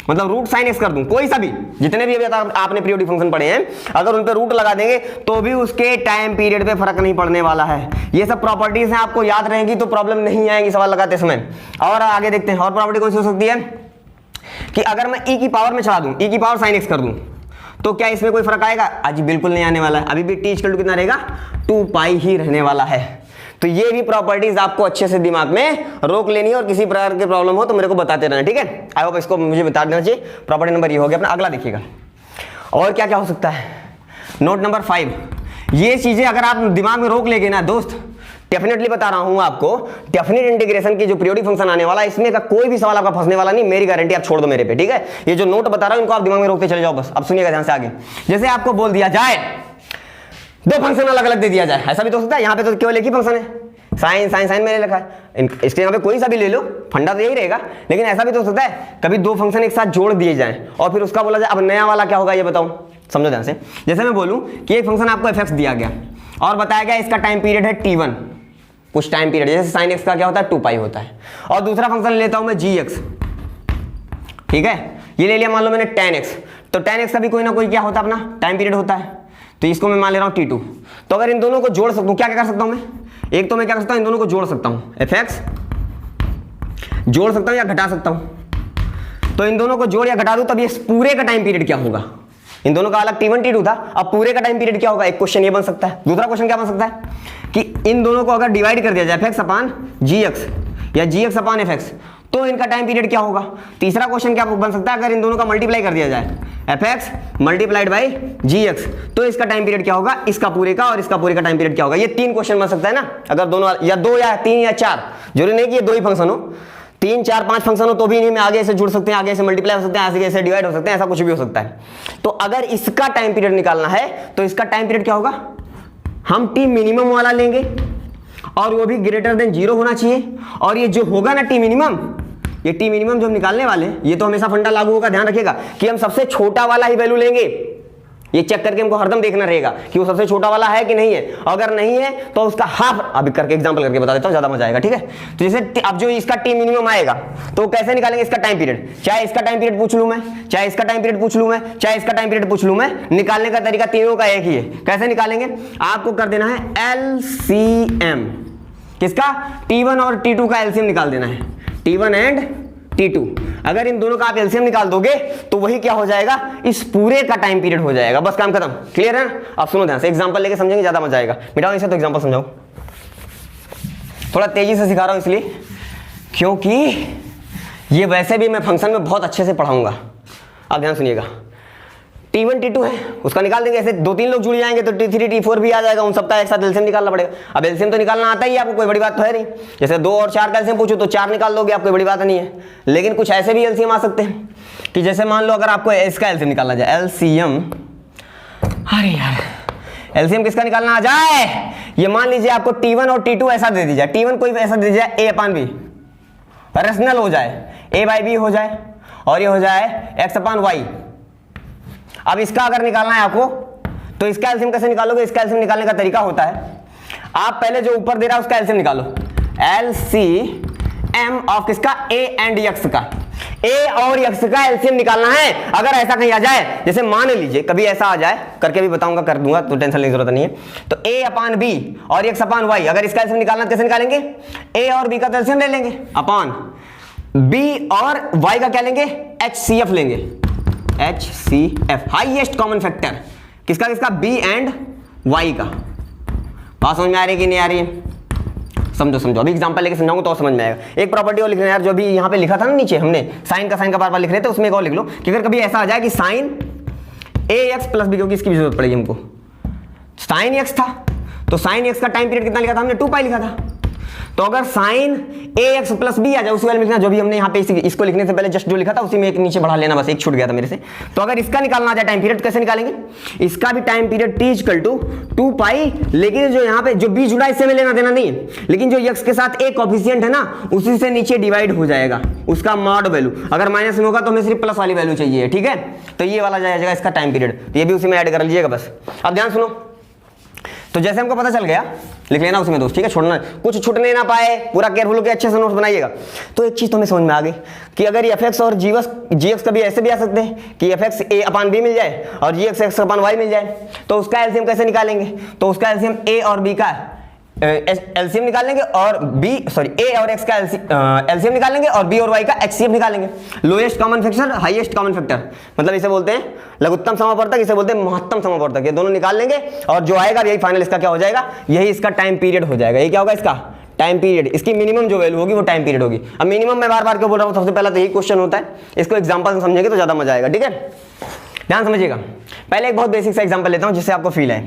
मतलब रूट साइन एक्स कर दूं, कोई सा भी, जितने भी अभी आपने पीरियोडिक फंक्शन पढ़े हैं, अगर उन पे रूट लगा देंगे तो भी उसके टाइम पीरियड पे फर्क नहीं पड़ने वाला है। ये सब प्रॉपर्टीज हैं, आपको याद रहेंगी तो प्रॉब्लम नहीं आएगी सवाल लगाते समय। और आगे देखते हैं, और प्रॉपर्टी कौन सी हो सकती है कि अगर मैं e की पावर में चढ़ा दूं, e की पावर साइन एक्स कर दूं, तो क्या इसमें कोई फर्क आएगा? आज बिल्कुल नहीं आने वाला है, अभी भी टी इक्वल टू कितना रहेगा 2 पाई ही रहने वाला है। तो ये भी प्रॉपर्टीज आपको अच्छे से दिमाग में रोक लेनी है, और किसी प्रकार की प्रॉब्लम हो तो मेरे को बताते रहना, ठीक है? आई होप इसको मुझे बता देना चाहिए। प्रॉपर्टी नंबर ये हो गया अपना। अगला देखिएगा, और क्या क्या हो सकता है। नोट नंबर 5, ये चीजें अगर आप दिमाग में रोक लेंगे ना दोस्त, डेफिनेटली बता रहा हूं आपको, डेफिनेट इंटीग्रेशन की जो पीरियोडिक फंक्शन आने वाला है, इसमें का कोई भी सवाल आपका फंसने वाला नहीं, मेरी गारंटी, आप छोड़ दो मेरे पे, ठीक है? ये जो नोट बता रहा हूं इनको आप दिमाग में रोकते चले जाओ बस। अब सुनिएगा ध्यान से आगे। जैसे आपको बोल दिया जाए 2 फंक्शन अलग अलग दे दिया जाए, ऐसा भी तो हो सकता है। यहाँ पे तो केवल एक ही फंक्शन है, साइन साइन साइन मैंने लिखा है, इसके यहाँ पे कोई सा भी ले लो, फंडा तो यही रहेगा। लेकिन ऐसा भी तो हो सकता है कभी 2 फंक्शन एक साथ जोड़ दिए जाएं और फिर उसका बोला जाए अब नया वाला क्या होगा, ये बताओ, समझो ध्यान से। जैसे मैं बोलूं कि एक फंक्शन आपको f(x) दिया गया और बताया गया इसका टाइम पीरियड है t1, कुछ टाइम पीरियड, जैसे साइन एक्स का क्या होता है 2 पाई होता है। और दूसरा फंक्शन लेता हूं मैं gx, ठीक है? ये ले लिया मान लो मैंने tan x, तो tan x का भी कोई ना कोई क्या होता है अपना टाइम पीरियड होता है, तो इसको मैं मान ले रहा हूं t2। तो अगर इन दोनों को जोड़ सकता हूं, क्या क्या कर सकता हूं मैं? एक तो मैं क्या कर सकता हूं, इन दोनों को जोड़ सकता हूं, fx जोड़ सकता हूं या घटा सकता हूं। तो इन दोनों को जोड़ या घटा दूं तब ये पूरे का टाइम पीरियड क्या होगा? इन दोनों का अलग t1 t2 था, अब पूरे का टाइम पीरियड क्या होगा? एक क्वेश्चन ये बन सकता है। दूसरा क्वेश्चन क्या बन सकता है कि इन दोनों को अगर डिवाइड कर दिया जाए fx अपान gx या gx अपान fx, तो इनका टाइम पीरियड क्या होगा? तीसरा क्वेश्चन क्या बन सकता है अगर इन दोनों का मल्टीप्लाई कर दिया जाए fx मल्टीप्लाइड बाई gx, तो इसका टाइम पीरियड क्या होगा? इसका पूरे का और इसका पूरे का टाइम पीरियड क्या होगा? ये 3 क्वेश्चन बन सकता है ना, अगर दोनों या 2 या 3 या 4, जरूरी नहीं कि ये 2 ही फंक्शन हो, 3 4 5 फंक्शन हो तो भी इन्हीं में आगे से जुड़ सकते हैं, आगे से मल्टीप्लाई हो सकते हैं, आगे से डिवाइड हो सकते हैं, ऐसा कुछ भी हो सकता है। तो अगर इसका टाइम पीरियड निकालना है तो इसका टाइम पीरियड क्या होगा? हम टी मिनिमम वाला लेंगे और वो भी ग्रेटर देन 0 होना चाहिए। और ये जो होगा ना टी मिनिमम, ये टी मिनिमम जो हम निकालने वाले हैं, ये तो हमेशा फंडा लागू होगा, ध्यान रखिएगा कि हम सबसे छोटा वाला ही वैल्यू लेंगे। ये चेक करके हमको हरदम देखना रहेगा कि वो सबसे छोटा वाला है कि नहीं है। अगर नहीं है तो उसका हाफ, अभी करके एग्जांपल करके बता देता हूं, ज्यादा मजा आएगा, ठीक है? तो जैसे अब जो इसका टी मिनिमम आएगा तो कैसे निकालेंगे इसका टाइम पीरियड? चाहे इसका टाइम पीरियड पूछ लूं मैं, चाहे इसका टाइम पीरियड पूछ लूं मैं, चाहे इसका टाइम पीरियड पूछ लूं मैं, निकालने का तरीका तीनों का एक ही है। कैसे निकालेंगे? आपको कर देना है LCM, किसका? T1 और T2 का LCM निकाल देना है, T1 एंड T2। अगर इन दोनों का आप एलसीएम निकाल दोगे तो वही क्या हो जाएगा? इस पूरे का टाइम पीरियड हो जाएगा, बस काम खत्म। क्लियर है ना? अब सुनो ध्यान से, एग्जांपल लेके समझेंगे ज्यादा मजा आएगा। मिटाओ इसे, तो एग्जांपल समझाओ, थोड़ा तेजी से सिखा रहा हूं इसलिए क्योंकि ये वैसे भी मैं फंक्शन में बहुत अच्छे से पढ़ाऊंगा। अब ध्यान सुनिएगा, T1 T2 है, उसका निकाल देंगे। ऐसे 2-3 लोग जुड़ जाएंगे तो T3 T4 भी आ जाएगा, उन सबका एक साथ एलसीएम निकालना पड़ेगा। अब एलसीएम तो निकालना आता ही है आपको, कोई बड़ी बात तो है नहीं। जैसे 2 और 4 का एलसीएम पूछो तो 4 निकाल दोगे आप, कोई बड़ी बात नहीं है। लेकिन कुछ ऐसे भी एलसीएम आ सकते हैं कि जैसे मान लो अगर आपको इसका एलसीएम निकालना जाए, एलसीएम, अरे यार एलसीएम किसका निकालना आ जाए, ये मान लीजिए आपको T1 और T2 ऐसा दे दी जाए, T1 कोई ऐसा दे दी जाए A अपान B, रेशनल हो जाए, A बाई B हो जाए और ये हो जाए X अपान Y। अब इसका अगर निकालना है आपको तो इसका एलसीएम कैसे निकालोगे? इसका एलसीएम निकालने का तरीका होता है, आप पहले जो ऊपर दे रहा है उसका एलसीएम निकालो, LCM ऑफ किसका? A एंड X का। ए और एक्स का एलसीएम निकालना है। अगर ऐसा कहीं आ जाए, जैसे मान लीजिए कभी ऐसा आ जाए, करके भी बताऊंगा, कर दूंगा तो टेंशन लेने की जरूरत नहीं है। तो ए अपान बी और एक्स अपान वाई, अगर इसका एलसीएम निकालना कैसे निकालेंगे? ए और बी का तो एलसीएम ले लेंगे, अपान बी और वाई का क्या लेंगे? HCF लेंगे, HCF हाईएस्ट कॉमन फैक्टर किसका किसका? बी एंड वाई का। बात समझ में आ रही है कि नहीं आ रही है? समझो समझो, अभी एग्जांपल लेके समझाऊंगा तो समझ में आएगा। एक प्रॉपर्टी और लिखना है यार, जो भी यहाँ पे लिखा था ना नीचे हमने, साइन का बार बार लिख रहे थे, उसमें एक और लिख लो कि अगर कभी ऐसा आ जाए कि साइन AX प्लस बी, क्योंकि इसकी भी जरूरत पड़ेगी हमको। साइन एक्स था तो साइन एक्स का टाइम पीरियड कितना लिखा था हमने? 2 पाई लिखा था। तो अगर साइन AX प्लस बी आ जाए, उसी वाले में लिखना जो भी हमने यहाँ पे इसको लिखने से पहले जस्ट जो लिखा था उसी में एक नीचे बढ़ा लेना, बस एक छूट गया था मेरे से। तो अगर इसका निकालना आ जाए टाइम पीरियड, कैसे निकालेंगे? इसका भी time period T equal to 2 pi, लेकिन जो यहाँ पे जो बी जुड़ा इससे में लेना देना नहीं है, लेकिन जो x के साथ एक कोफिशिएंट है ना, उसी से नीचे डिवाइड हो जाएगा उसका मॉड वैल्यू। अगर माइनस में होगा तो हमें सिर्फ प्लस वाली वैल्यू चाहिए, ठीक है? तो ये वाला जाएगा इसका टाइम पीरियड, तो ये भी उसी में ऐड कर लीजिएगा बस। अब ध्यान सुनो, तो जैसे हमको पता चल गया, लिख लेना उसमें दोस्त, ठीक है? छोड़ना, कुछ छूटने ना पाए, पूरा केयरफुल होकर अच्छे से नोट्स बनाइएगा। तो एक चीज तो हमें समझ में आ गई कि अगर fx और gx कभी ऐसे भी आ सकते हैं कि fx a अपान b मिल जाए और gx x अपान y मिल जाए, तो उसका एलसीएम कैसे निकालेंगे? तो उसका एलसीएम a और b का एलसीएम निकाल लेंगे और a और x का एलसीएम निकाल लेंगे और b और y का HCF निकालेंगे। Lowest common factor, highest common factor, मतलब इसे बोलते हैं लघुत्तम समापवर्तक, इसे बोलते हैं महत्तम समापवर्तक। ये दोनों निकाल लेंगे और जो आएगा यही फाइनल इसका क्या हो जाएगा? यही इसका टाइम पीरियड हो जाएगा। ये क्या होगा? इसका टाइम पीरियड। इसकी मिनिमम जो वैल्यू होगी वो टाइम पीरियड होगी। अब मिनिमम मैं बार बार क्यों बोल रहा हूँ? सबसे पहला तो यही क्वेश्चन होता है, इसको एग्जाम्पल से समझेंगे तो ज्यादा मजा आएगा, ठीक है? ध्यान समझिएगा। पहले एक बहुत बेसिक सा एग्जाम्पल लेता हूँ जिससे आपको फील है।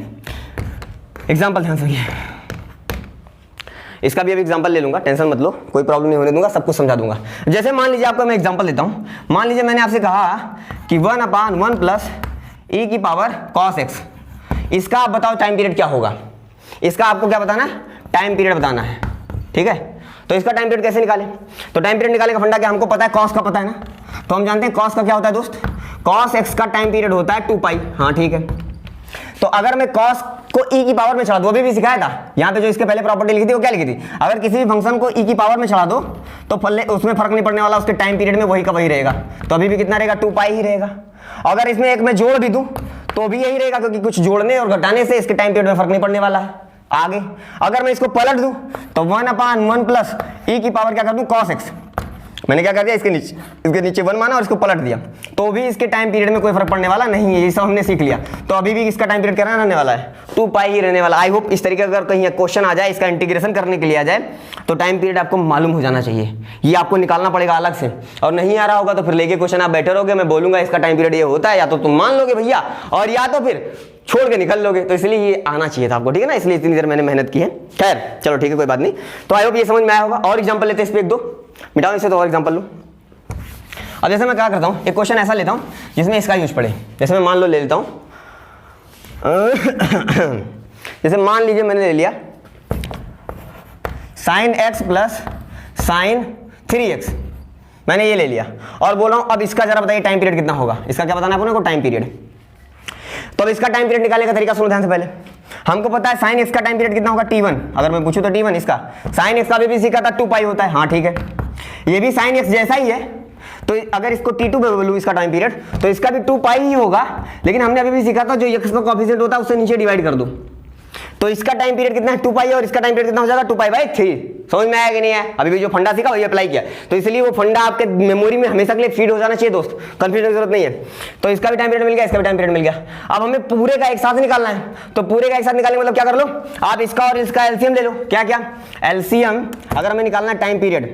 एग्जाम्पल ध्यान समझिए, इसका भी अभी एग्जांपल ले लूंगा, टेंशन मत लो, कोई प्रॉब्लम नहीं होने दूंगा, सब कुछ समझा दूंगा। जैसे मान लीजिए आपको मैं एग्जांपल देता हूं, मान लीजिए मैंने आपसे कहा कि 1/1 प्लस e की पावर cos x, इसका आप बताओ टाइम पीरियड क्या होगा? इसका आपको क्या बताना है? टाइम पीरियड बताना है, ठीक है? तो इसका टाइम पीरियड कैसे निकालें? तो टाइम पीरियड निकालने का फंडा क्या? हमको पता है cos का पता है ना, तो हम जानते हैं cos का क्या होता है दोस्त? cos x का टाइम पीरियड होता है 2 पाई। हाँ ठीक है, तो अगर मैं cos को e की पावर में चढ़ा दो, अभी भी सिखाया था यहाँ पे जो इसके पहले प्रॉपर्टी लिखी थी वो क्या लिखी थी? अगर किसी भी फंक्शन को e की पावर में चढ़ा दो तो उसमें फर्क नहीं पड़ने वाला, उसके टाइम पीरियड में वही का वही रहेगा। तो अभी भी कितना रहेगा? 2 पाई ही रहेगा। अगर इसमें एक मैं जोड़ भी दूं तो भी यही रहेगा, क्योंकि कुछ जोड़ने और घटाने से इसके टाइम पीरियड में फर्क नहीं पड़ने वाला है। आगे अगर मैं इसको पलट दूं तो 1/1 प्लस e की पावर क्या कर दूं? cos x। मैंने क्या कर दिया? इसके नीचे 1 माना और इसको पलट दिया, तो भी इसके टाइम पीरियड में कोई फर्क पड़ने वाला नहीं है। ये सब हमने सीख लिया। तो अभी भी इसका टाइम पीरियड क्या रहने वाला है? 2 पाई ही रहने वाला। आई होप इस तरीके का अगर कहीं क्वेश्चन आ जाए, इसका इंटीग्रेशन करने के लिए आ जाए, तो टाइम पीरियड आपको मालूम हो जाना चाहिए। ये आपको निकालना पड़ेगा अलग से, और नहीं आ रहा होगा तो फिर लेके क्वेश्चन आप बैठे रहोगे, मैं बोलूंगा इसका टाइम पीरियड ये होता है, या तो तुम मान लोगे भैया, और या तो फिर छोड़ के निकल लोगे। तो इसलिए ये आना चाहिए था आपको, ठीक है ना? इसलिए इतनी देर मैंने मेहनत की है। खैर चलो ठीक है, कोई बात नहीं। तो आई होप ये समझ में आया होगा। और एग्जाम्पल लेते हैं इस पर, 1-2 मिटाओ इसे तो और एग्जाम्पल लो। अब जैसे मैं क्या करता हूँ, एक क्वेश्चन ऐसा लेता हूँ जिसमें इसका यूज पड़े। जैसे मैं मान लो ले लेता हूँ, जैसे मान लीजिए मैंने ले लिया sin x plus sin 3x, मैंने ये ले लिया और बोला हूँ अब इसका जरा बताइए टाइम पीरियड कितना होगा? इसका क्या बताना है अपने को? Time period. तो अब इसका टाइम पीरियड निकालने का तरीका सुनो ध्यान से। पहले हमको पता है sin x का टाइम पीरियड कितना होगा? t1। अगर मैं पूछूं तो t1। इसका sin x का भी सीखा था 2 पाई होता है। हाँ ठीक है, ये भी sin x जैसा ही है। तो अगर इसको t2 पे बोलूं इसका टाइम पीरियड, तो इसका भी 2 पाई ही होगा, लेकिन हमने अभी भी सीखा था जो x का कोएफिशिएंट होता है उससे नीचे डिवाइड कर दो। तो इसका टाइम पीरियड कितना है? 2 पाई, और इसका टाइम पीरियड कितना हो जाएगा? 2 पाई/3। समझ में आया कि नहीं है? अभी भी जो फंडा सीखा वही अप्लाई किया, तो इसलिए वो फंडा आपके मेमोरी में हमेशा के लिए फीड हो जाना चाहिए दोस्त, कंफ्यूजन की जरूरत नहीं है। तो इसका भी टाइम पीरियड मिल गया, इसका भी टाइम पीरियड मिल गया। अब हमें पूरे का एक साथ निकालना है, तो पूरे का एक साथ निकालने मतलब क्या कर लो आप? इसका और इसका एलसीएम ले लो। क्या क्या एलसीएम? अगर हमें निकालना है टाइम पीरियड,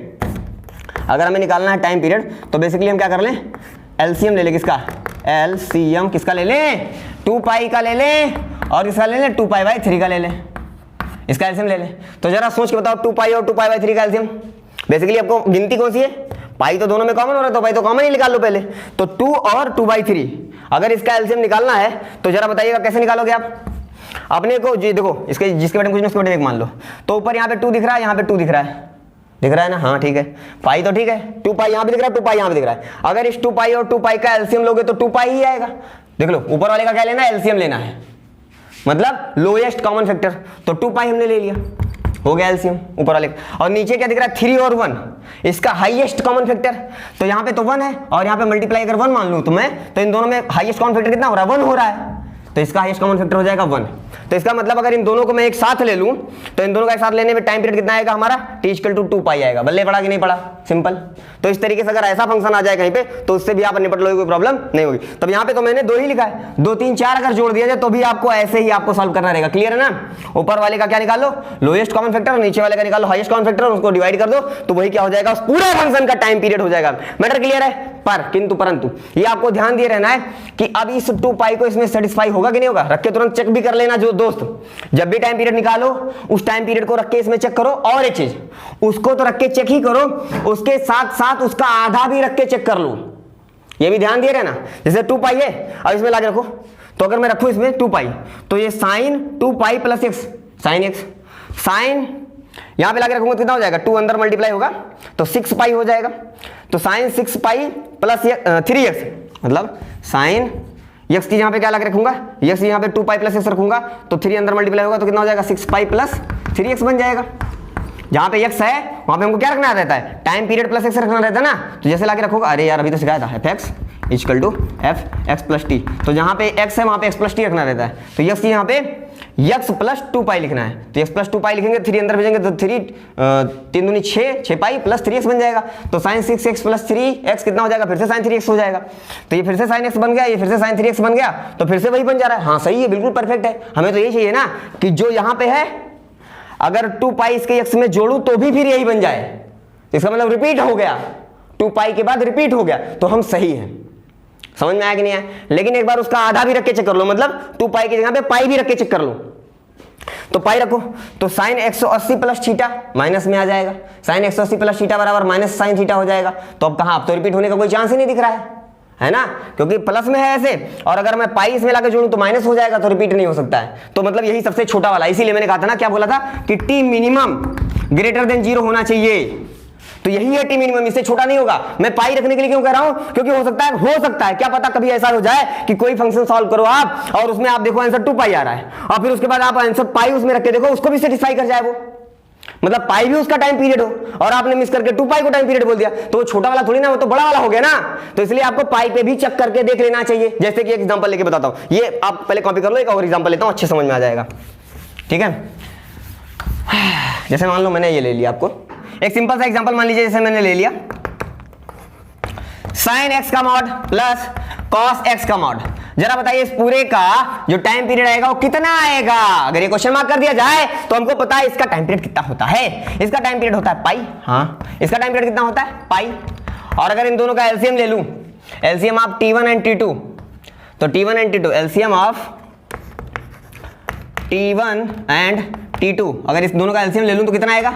अगर हमें निकालना है टाइम पीरियड, तो बेसिकली हम क्या कर लें? एलसीएम ले लें। किसका एलसीएम? किसका ले लें? 2 पाई का ले लें, और इसका ले लें 2 पाई/3 का ले लें। इसका एलसीएम ले लें। तो जरा सोच के बताओ, 2 पाई और 2 पाई/3 का एलसीएम। बेसिकली आपको गिनती कौन सी है? पाई तो दोनों में कॉमन हो रहा है, तो पाई तो कॉमन ही निकाल लो पहले। तो 2 और 2/3, अगर इसका एलसीएम निकालना है तो जरा बताइएगा कैसे निकालोगे आप? अपने को जी देखो, इसके जिसके बारे में कुछ उसके बारे में मान लो, तो ऊपर यहाँ पे 2 दिख रहा है, यहाँ पे 2 दिख रहा है, दिख रहा है ना? हाँ ठीक है, पाई तो ठीक है, 2 पाई यहाँ पे दिख रहा है, 2 पाई यहाँ पे दिख रहा है। अगर इस 2 पाई और 2 पाई का एलसीएम लोगे तो 2 पाई ही आएगा। देख लो, ऊपर वाले का क्या लेना है? एलसीएम लेना है, मतलब लोएस्ट कॉमन फैक्टर। तो 2 पाई हमने ले लिया, हो गया एलसीएम ऊपर वाले। और नीचे क्या दिख रहा है 3 और 1, इसका हाईएस्ट कॉमन फैक्टर, तो यहाँ पे तो 1 है और यहाँ पे मल्टीप्लाई अगर 1 मान लूँ तो मैं, तो इन दोनों में हाईएस्ट कॉमन फैक्टर कितना हो रहा है 1 हो रहा है, तो इसका हाईएस्ट कॉमन फैक्टर हो जाएगा 1। तो इसका मतलब अगर इन दोनों को मैं एक साथ ले लूं तो इन दोनों का एक साथ लेने में टाइम पीरियड कितना आएगा हमारा t = 2 पाई आएगा। बल्ले पड़ा कि नहीं पड़ा, सिंपल। तो इस तरीके से अगर ऐसा फंक्शन आ जाए कहीं पे तो उससे भी आप निपट लोगे, कोई प्रॉब्लम नहीं होगी। तब यहाँ पे तो मैंने 2 ही लिखा है, 2 3 4 अगर जोड़ दिया जाए तो भी आपको ऐसे ही आपको सॉल्व करना रहेगा। क्लियर है ना? ऊपर वाले का क्या निकालो लोएस्ट कॉमन फैक्टर, नीचे वाले का निकालो हाईएस्ट कॉमन फैक्टर, उसको डिवाइड कर दो तो वही क्या हो जाएगा, उस पूरे फंक्शन का टाइम पीरियड हो जाएगा। मैटर क्लियर है? पर किंतु परंतु ये आपको ध्यान दिए रहना है कि अब इस 2 पाई को इसमें सेटिस्फाई होगा कि नहीं होगा, रख के तुरंत चेक भी कर लेना। जो दोस्त जब भी टाइम पीरियड निकालो उस टाइम पीरियड को रख के इसमें चेक करो, और एक चीज उसको तो रख के चेक ही करो, उसके साथ साथ उसका आधा भी रख के चेक कर लो, ये भी ध्यान दिए रहना। जैसे 2 पाई है, अब इसमें लाके रखो, तो अगर मैं रखूं इसमें 2 पाई तो ये sine 2 pi plus x, sine x, sine यहां पे लाके रखूंगा तो कितना हो जाएगा, 2 अंदर मल्टीप्लाई होगा तो 6 पाई हो जाएगा, तो साइन 6 पाई प्लस 3x, मतलब साइन x की यहां पे क्या लाके रखूंगा, x यहां पे 2 पाई प्लस x रखूंगा तो 3 अंदर मल्टीप्लाई होगा तो कितना हो जाएगा, 6 पाई प्लस 3x बन जाएगा। जहां पे x है वहां पे हमको क्या रखना रहता है, टाइम पीरियड प्लस x रखना रहता है ना, तो जैसे लाके रखोगा, अरे यार अभी तो सिखाया था fx = f(x + t), तो जहां पे x है वहां पे x + t रखना रहता है, तो x यहां पे x + 2 पाई लिखना है, तो x + 2 पाई लिखेंगे, 3 अंदर भेजेंगे तो 3 दूनी 6 पाई प्लस 3x बन जाएगा, तो साइन 6x प्लस 3x कितना हो जाएगा, फिर से साइन 3x हो जाएगा। तो ये फिर से साइन x बन गया, ये फिर से साइन 3x बन गया, तो फिर से वही बन जा रहा है। हाँ सही है, बिल्कुल परफेक्ट है। हमें तो ये चाहिए ना कि जो यहाँ पे है अगर 2 पाई इसके x में जोड़ू तो भी फिर यही बन जाए, इसका मतलब रिपीट हो गया, 2 पाई के बाद रिपीट हो गया, तो हम सही हैं। समझ में आया कि नहीं आया? लेकिन एक बार उसका आधा भी रख के चेक कर लो, मतलब 2 पाई की जगह पे पाई भी रख के चेक कर लो, तो पाई रखो तो साइन 180 प्लस थीटा माइनस में आ जाएगा, साइन 180 प्लस थीटा बराबर माइनस साइन थीटा हो जाएगा। तो अब कहां, अब तो रिपीट होने का कोई चांस ही नहीं दिख रहा है ना, क्योंकि प्लस में है ऐसे, और अगर मैं पाई इसमें लाकर जोड़ूं तो माइनस हो जाएगा, तो रिपीट नहीं हो सकता है। तो मतलब यही सबसे छोटा वाला, इसीलिए मैंने कहा था ना, क्या बोला था कि t मिनिमम ग्रेटर देन 0 होना चाहिए, तो यही है t मिनिमम, इससे छोटा नहीं होगा। मैं पाई रखने के लिए क्यों कह रहा हूं, क्योंकि हो सकता है क्या पता कभी ऐसा हो जाए कि कोई फंक्शन सॉल्व करो आप और उसमें आप देखो आंसर 2 पाई आ रहा है, और फिर उसके बाद आप आंसर पाई उसमें रख के देखो, उसको भी सेटिस्फाई कर जाए वो, मतलब पाई भी उसका टाइम पीरियड हो, और आपने मिस करके 2 पाई को टाइम पीरियड बोल दिया, तो वो छोटा वाला थोड़ी ना, वो तो बड़ा वाला हो गया ना। तो इसलिए आपको पाई पे भी चेक करके देख लेना चाहिए। जैसे कि एक एग्जांपल लेके बताता हूं, ये आप पहले कॉपी कर लो, एक और एग्जांपल लेता हूं, अच्छे समझ में आ जाएगा। ठीक है, जैसे मान लो मैंने ये ले लिया, आपको एक सिंपल सा एग्जांपल मान लीजिए, जैसे मैंने ले लिया साइन x का मॉड प्लस कॉस x का मॉड। जरा बताइए इस पूरे का जो टाइम पीरियड आएगा वो कितना आएगा। अगर ये क्वेश्चन मार्क कर दिया जाए तो हमको पता है इसका टाइम पीरियड कितना होता है, इसका टाइम पीरियड होता है पाई, हाँ इसका टाइम पीरियड कितना होता है पाई। और अगर इन दोनों का एलसीएम ले लूं, LCM of t1 and t2, तो t1 and t2, LCM of t1 and t2, अगर इस दोनों का एलसीएम ले लूं तो कितना आएगा,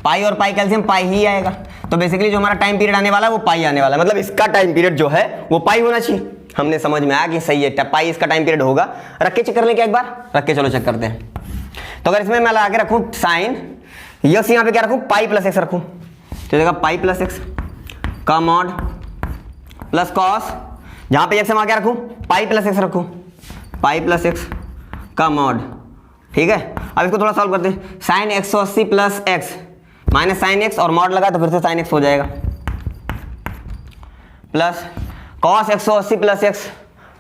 पाई और पाई का एलसीएम पाई ही आएगा। तो बेसिकली जो हमारा टाइम पीरियड आने वाला है वो पाई आने वाला है, मतलब इसका टाइम पीरियड जो है वो पाई होना चाहिए। हमने समझ में आया कि सही है, पाई इसका टाइम पीरियड होगा। रख के चेक कर लें क्या, एक बार रख के चलो चेक करते हैं। तो अगर इसमें मैं लगा के रखूं साइन यस, यहाँ पे क्या रखूं पाई प्लस एक्स रखूं, तो देखा पाई प्लस एक्स का मॉड प्लस कॉस, जहां पे एक्स वहां क्या रखूं पाई प्लस एक्स रखूं, पाई प्लस एक्स का मॉड। ठीक है, अब इसको थोड़ा सॉल्व करते हैं। Sine 180 plus x minus sine x और मॉड लगा तो फिर से साइन एक्स हो जाएगा, plus cos 180 plus x,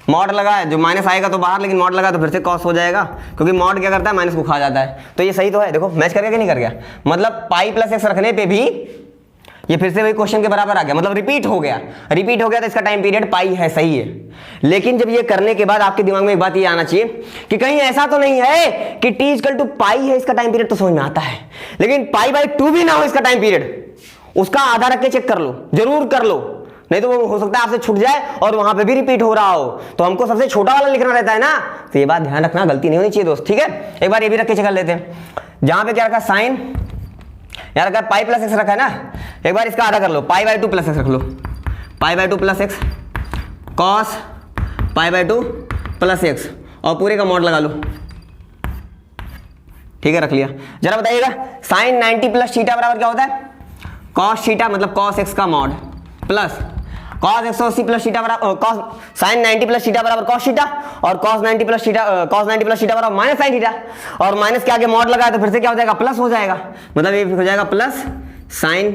mod लगा है जो माइनस आएगा तो बाहर, लेकिन मॉड लगा तो फिर से कॉस हो जाएगा, क्योंकि मॉड क्या करता है माइनस को खा जाता है। तो ये सही तो है, देखो मैच कर गया कि नहीं कर गया, मतलब पाई प्लस एक्स रखने पे भी ये फिर से वही क्वेश्चन के बराबर आ गया, मतलब रिपीट हो गया तो इसका टाइम पीरियड पाई है, सही है। लेकिन जब ये करने के बाद आपके दिमाग में एक बात ये आना चाहिए कि कहीं ऐसा तो नहीं है कि t = पाई है इसका टाइम पीरियड, तो समझ में आता है, लेकिन पाई/2 भी ना हो इसका टाइम पीरियड, उसका आधा रख के चेक कर लो, जरूर कर लो, नहीं तो वो हो सकता है आपसे छूट जाए और वहां पे भी रिपीट हो रहा हो। तो हमको सबसे छोटा वाला लिखना रहता है ना, तो ये बात ध्यान रखना, गलती नहीं होनी चाहिए दोस्त। ठीक है, एक बार ये भी रख के चेक कर लेते हैं। जहां पे क्या रखा साइन, यहाँ रखा पाई प्लस एक्स रखा है ना, एक बार इसका आधा कर लो, पाई/2 प्लस एक्स रख लो, पाई/2 प्लस एक्स कॉस पाई/2 प्लस एक्स, और पूरे का मॉड लगा लो। ठीक है, रख लिया। जरा बताइएगा साइन 90 प्लस थीटा बराबर क्या होता है, कॉस थीटा, मतलब कॉस एक्स का mod, plus cos 180 plus theta बराबर cos sin 90 प्लस थीटा बराबर cos थीटा, और cos 90 प्लस थीटा बराबर माइनस sin थीटा, और माइनस के आगे मॉड लगाया तो फिर से क्या हो जाएगा, प्लस हो जाएगा, मतलब ये हो जाएगा प्लस sin।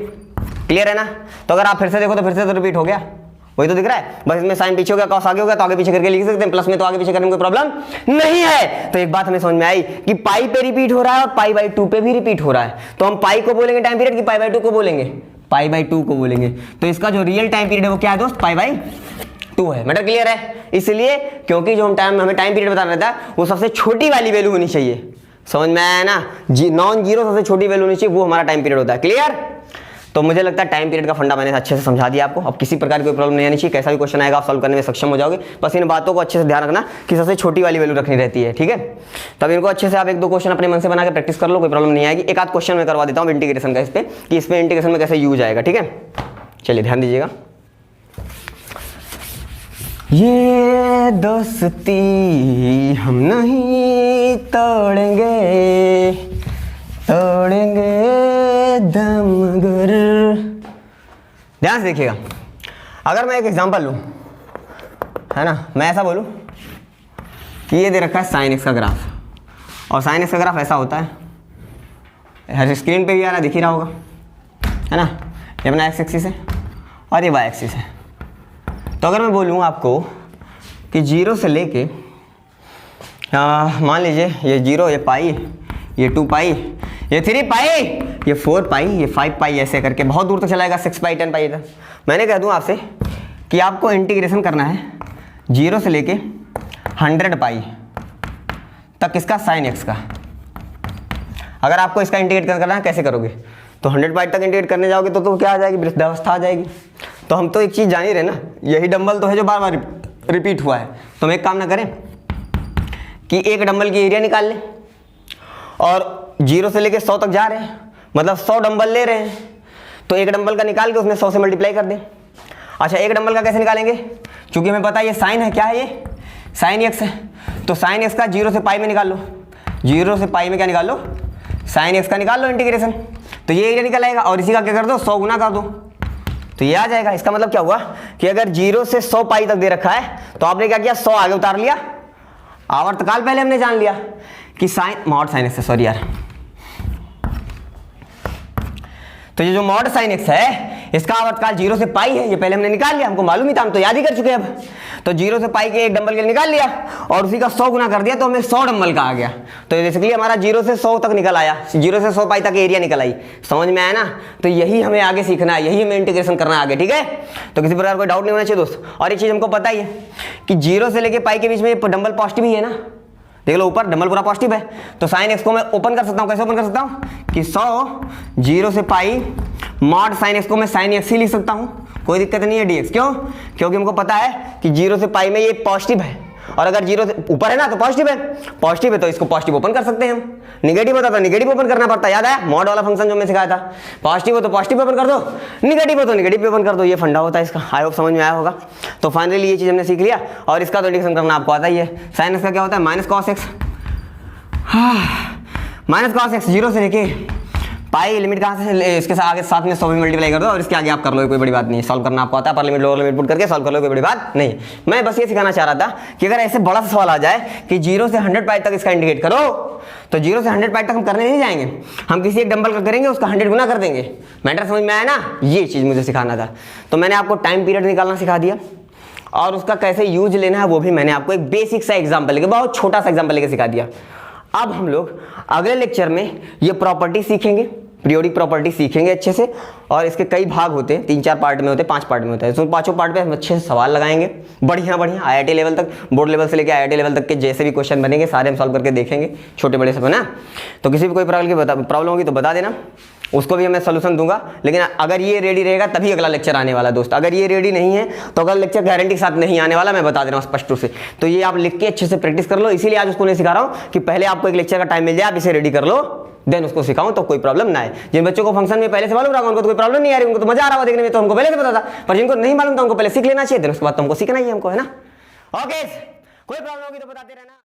क्लियर है ना? तो अगर आप फिर से देखो तो फिर से तो रिपीट हो गया, वही तो दिख रहा है, बस इसमें साइन पीछे हो गया, कॉस आगे हो गया, तो आगे पीछे करके लिख सकते हैं, प्लस में तो आगे पीछे करने में कोई प्रॉब्लम नहीं है। तो एक बात हमें समझ में आई कि पाई पे रिपीट हो रहा है और पाई बाई 2 पे भी रिपीट हो रहा है, तो हम पाई को बोलेंगे टाइम पीरियड की पाई बाई 2 को बोलेंगे, पाई बाई 2 को बोलेंगे। तो इसका जो रियल टाइम पीरियड है वो क्या है दोस्त, पाई बाई 2 है। मैटर क्लियर है? इसलिए क्योंकि जो हमें टाइम पीरियड बताना रहता है वो सबसे छोटी वाली वैल्यू होनी चाहिए, समझ में आया ना? नॉन जीरो सबसे छोटी वैल्यू होनी चाहिए, वो हमारा टाइम पीरियड होता है। क्लियर? तो मुझे लगता है टाइम पीरियड का फंडा मैंने अच्छे से समझा दिया आपको। अब किसी प्रकार की कोई प्रॉब्लम नहीं आनी चाहिए, कैसा भी क्वेश्चन आएगा आप सॉल्व करने में सक्षम हो जाओगे। बस इन बातों को अच्छे से ध्यान रखना कि सबसे छोटी वाली वैल्यू रखनी रहती है, ठीक है? तब इनको अच्छे से आप 1-2 क्वेश्चन अपने मन से बना के प्रैक्टिस कर लो, कोई प्रॉब्लम नहीं आएगी। एक आध क्वेश्चन मैं करवा देता हूँ इंटीग्रेशन का, इस पे कि इसमें इंटीग्रेशन में कैसे यूज आएगा, ठीक है? चलिए ध्यान दीजिएगा। ये दोस्ती हम नहीं तोड़ेंगे, तोड़ेंगे दमगर। ध्यान से देखिएगा, अगर मैं एक एग्जांपल लूं, है ना, मैं ऐसा बोलूं कि ये दे रखा है साइन एक्स का ग्राफ, और साइन एक्स का ग्राफ ऐसा होता है, हर स्क्रीन पे भी आ रहा दिख ही रहा होगा, है ना, ये अपना एक्स एक्सिस है और ये वाई एक्सिस है। तो अगर मैं बोलूँ आपको कि 0 से लेके मान लीजिए ये 0, ये पाई, ये 2 पाई, ये 3 पाई, ये 4 पाई, ये 5 पाई, ऐसे करके बहुत दूर तक चलाएगा, 6 पाई 10 पाई तक। मैंने कह दूं आपसे कि आपको इंटीग्रेशन करना है 0 से लेके 100 पाई तक इसका साइन एक्स का। अगर आपको इसका इंटीग्रेट करना है कैसे करोगे, तो 100 पाई तक इंटीग्रेट करने जाओगे तो क्या आ जाएगी, वृद्धावस्था आ जाएगी। तो हम तो एक चीज़ जान ही रहे ना, यही डंबल तो है जो बार बार रिपीट हुआ है। तो हम एक काम ना करें कि एक डंबल की एरिया निकाल लें, और 0 से लेके 100 तक जा रहे हैं, मतलब 100 डंबल ले रहे हैं, तो एक डंबल का निकाल के उसमें 100 से मल्टीप्लाई कर दें। अच्छा, एक डंबल का कैसे निकालेंगे, क्योंकि हमें पता है ये साइन है, क्या है ये, साइन एक्स है, तो साइन एक्स का 0 से पाई में निकाल लो, 0 से पाई में क्या निकाल लो, साइन एक्स का निकाल लो इंटीग्रेशन, तो ये एरिया निकल आएगा, और इसी का क्या कर दो, 100 गुना कर दो, तो ये आ जाएगा। इसका मतलब क्या हुआ कि अगर 0 से 100 पाई तक दे रखा है तो आपने क्या किया, 100 आगे उतार लिया, आवर्तकाल पहले हमने जान लिया कि साइन मॉड साइन एक्स है, सॉरी यार, तो ये जो मॉड साइन एक्स है इसका आवर्तकाल 0 से पाई है, ये पहले हमने निकाल लिया, हमको मालूम ही था, हम तो याद ही कर चुके हैं। अब तो 0 से पाई के एक डंबल के लिए निकाल लिया और उसी का 100 गुना कर दिया, तो हमें 100 डंबल का आ गया। तो बेसिकली हमारा 0 से 100 तक निकल आया, 0 से 100 पाई तक एरिया निकल आई। समझ में आया ना? तो यही हमें आगे सीखना है, यही हमें इंटीग्रेशन करना है आगे, ठीक है? तो किसी प्रकार कोई डाउट नहीं होना चाहिए दोस्त। और एक चीज हमको पता ही है कि 0 से लेके पाई के बीच में डंबल पॉजिटिव ही है ना, देख लो ऊपर डबल पूरा पॉजिटिव है, तो साइन एक्स को मैं ओपन कर सकता हूं। कैसे ओपन कर सकता हूं कि 100 0 से पाई मॉड साइन एक्स को मैं साइन एक्स ही लिख सकता हूं, कोई दिक्कत नहीं है डीएक्स। क्यों? क्योंकि हमको पता है कि 0 से पाई में ये पॉजिटिव है, और अगर 0 से ऊपर है ना तो पॉजिटिव है, पॉजिटिव है तो इसको पॉजिटिव ओपन कर सकते हैं हम, निगेटिव होता तो निगेटिव ओपन करना पड़ता। याद आया मॉड वाला फंक्शन जो मैं सिखाया था, पॉजिटिव हो तो पॉजिटिव ओपन कर दो, निगेटिव हो तो निगेटिव ओपन कर दो, ये फंडा होता है इसका। आई होप समझ में आया होगा। तो फाइनली ये चीज हमने सीख लिया, और इसका तो इंटीग्रेशन करना आपको आता ही है। साइन एक्स का क्या होता है, minus cos x, minus cos x 0 से लेके पाई, लिमिट कहाँ से, इसके आगे साथ में 100 भी मल्टीप्लाई कर दो, और इसके आगे आप कर लो, कोई बड़ी बात नहीं, सॉल्व करना आपको आता है, पर लिमिट लोअर लिमिट पुट करके सॉल्व कर लो, कोई बड़ी बात नहीं। मैं बस ये सिखाना चाह रहा था कि अगर ऐसे बड़ा सा सवाल आ जाए कि 0 से 100 पाई तक इसका इंटीग्रेट करो, तो 0 से 100 पाई तक हम करने नहीं जाएंगे, हम किसी एक डंबल का करेंगे, उसका 100 गुना कर देंगे। मैटर समझ में आया ना? ये चीज़ मुझे सिखाना था। तो मैंने आपको टाइम पीरियड निकालना सिखा दिया, और उसका कैसे यूज लेना है वो भी मैंने आपको एक बेसिक सा एग्जाम्पल लेके, बहुत छोटा सा एग्जाम्पल लेके सिखा दिया। अब हम लोग अगले लेक्चर में ये प्रॉपर्टी सीखेंगे, पीरियोडिक प्रॉपर्टी सीखेंगे अच्छे से, और इसके कई भाग होते हैं, 3-4 पार्ट में होते हैं, 5 पार्ट में होता है। तो 5 पार्ट पे हम अच्छे से सवाल लगाएंगे, बढ़िया आईआईटी लेवल तक, बोर्ड लेवल से लेकर आईआईटी लेवल तक के जैसे भी क्वेश्चन बनेंगे सारे हम सॉल्व करके देखेंगे, छोटे बड़े सब है ना। तो किसी भी कोई प्रॉब्लम होगी तो बता देना, उसको भी मैं सोल्यूशन दूंगा। लेकिन अगर ये रेडी रहेगा तभी अगला लेक्चर आने वाला दोस्त, अगर ये रेडी नहीं है तो अगला लेक्चर गारंटी के साथ नहीं आने वाला, मैं बता दे रहा हूँ स्पष्ट रूप से। तो ये आप लिख के अच्छे से प्रैक्टिस कर लो, इसीलिए आज उसको नहीं सिखा रहा हूँ कि पहले आपको एक लेक्चर का टाइम मिल जाए, आप इसे रेडी कर लो, देन उसको सिखाऊं तो कोई प्रॉब्लम ना है। जिन बच्चों को फंक्शन में पहले से मालूम रहा उनको तो कोई प्रॉब्लम नहीं आ रही, उनको तो मजा आ रहा होगा देखने में, तो हमको पहले से पता था। पर जिनको नहीं मालूम था उनको पहले सीख लेना चाहिए, देन उसके बाद तुमको सीखना ही हमको, है ना। ओके, कोई प्रॉब्लम होगी तो बताते रहना।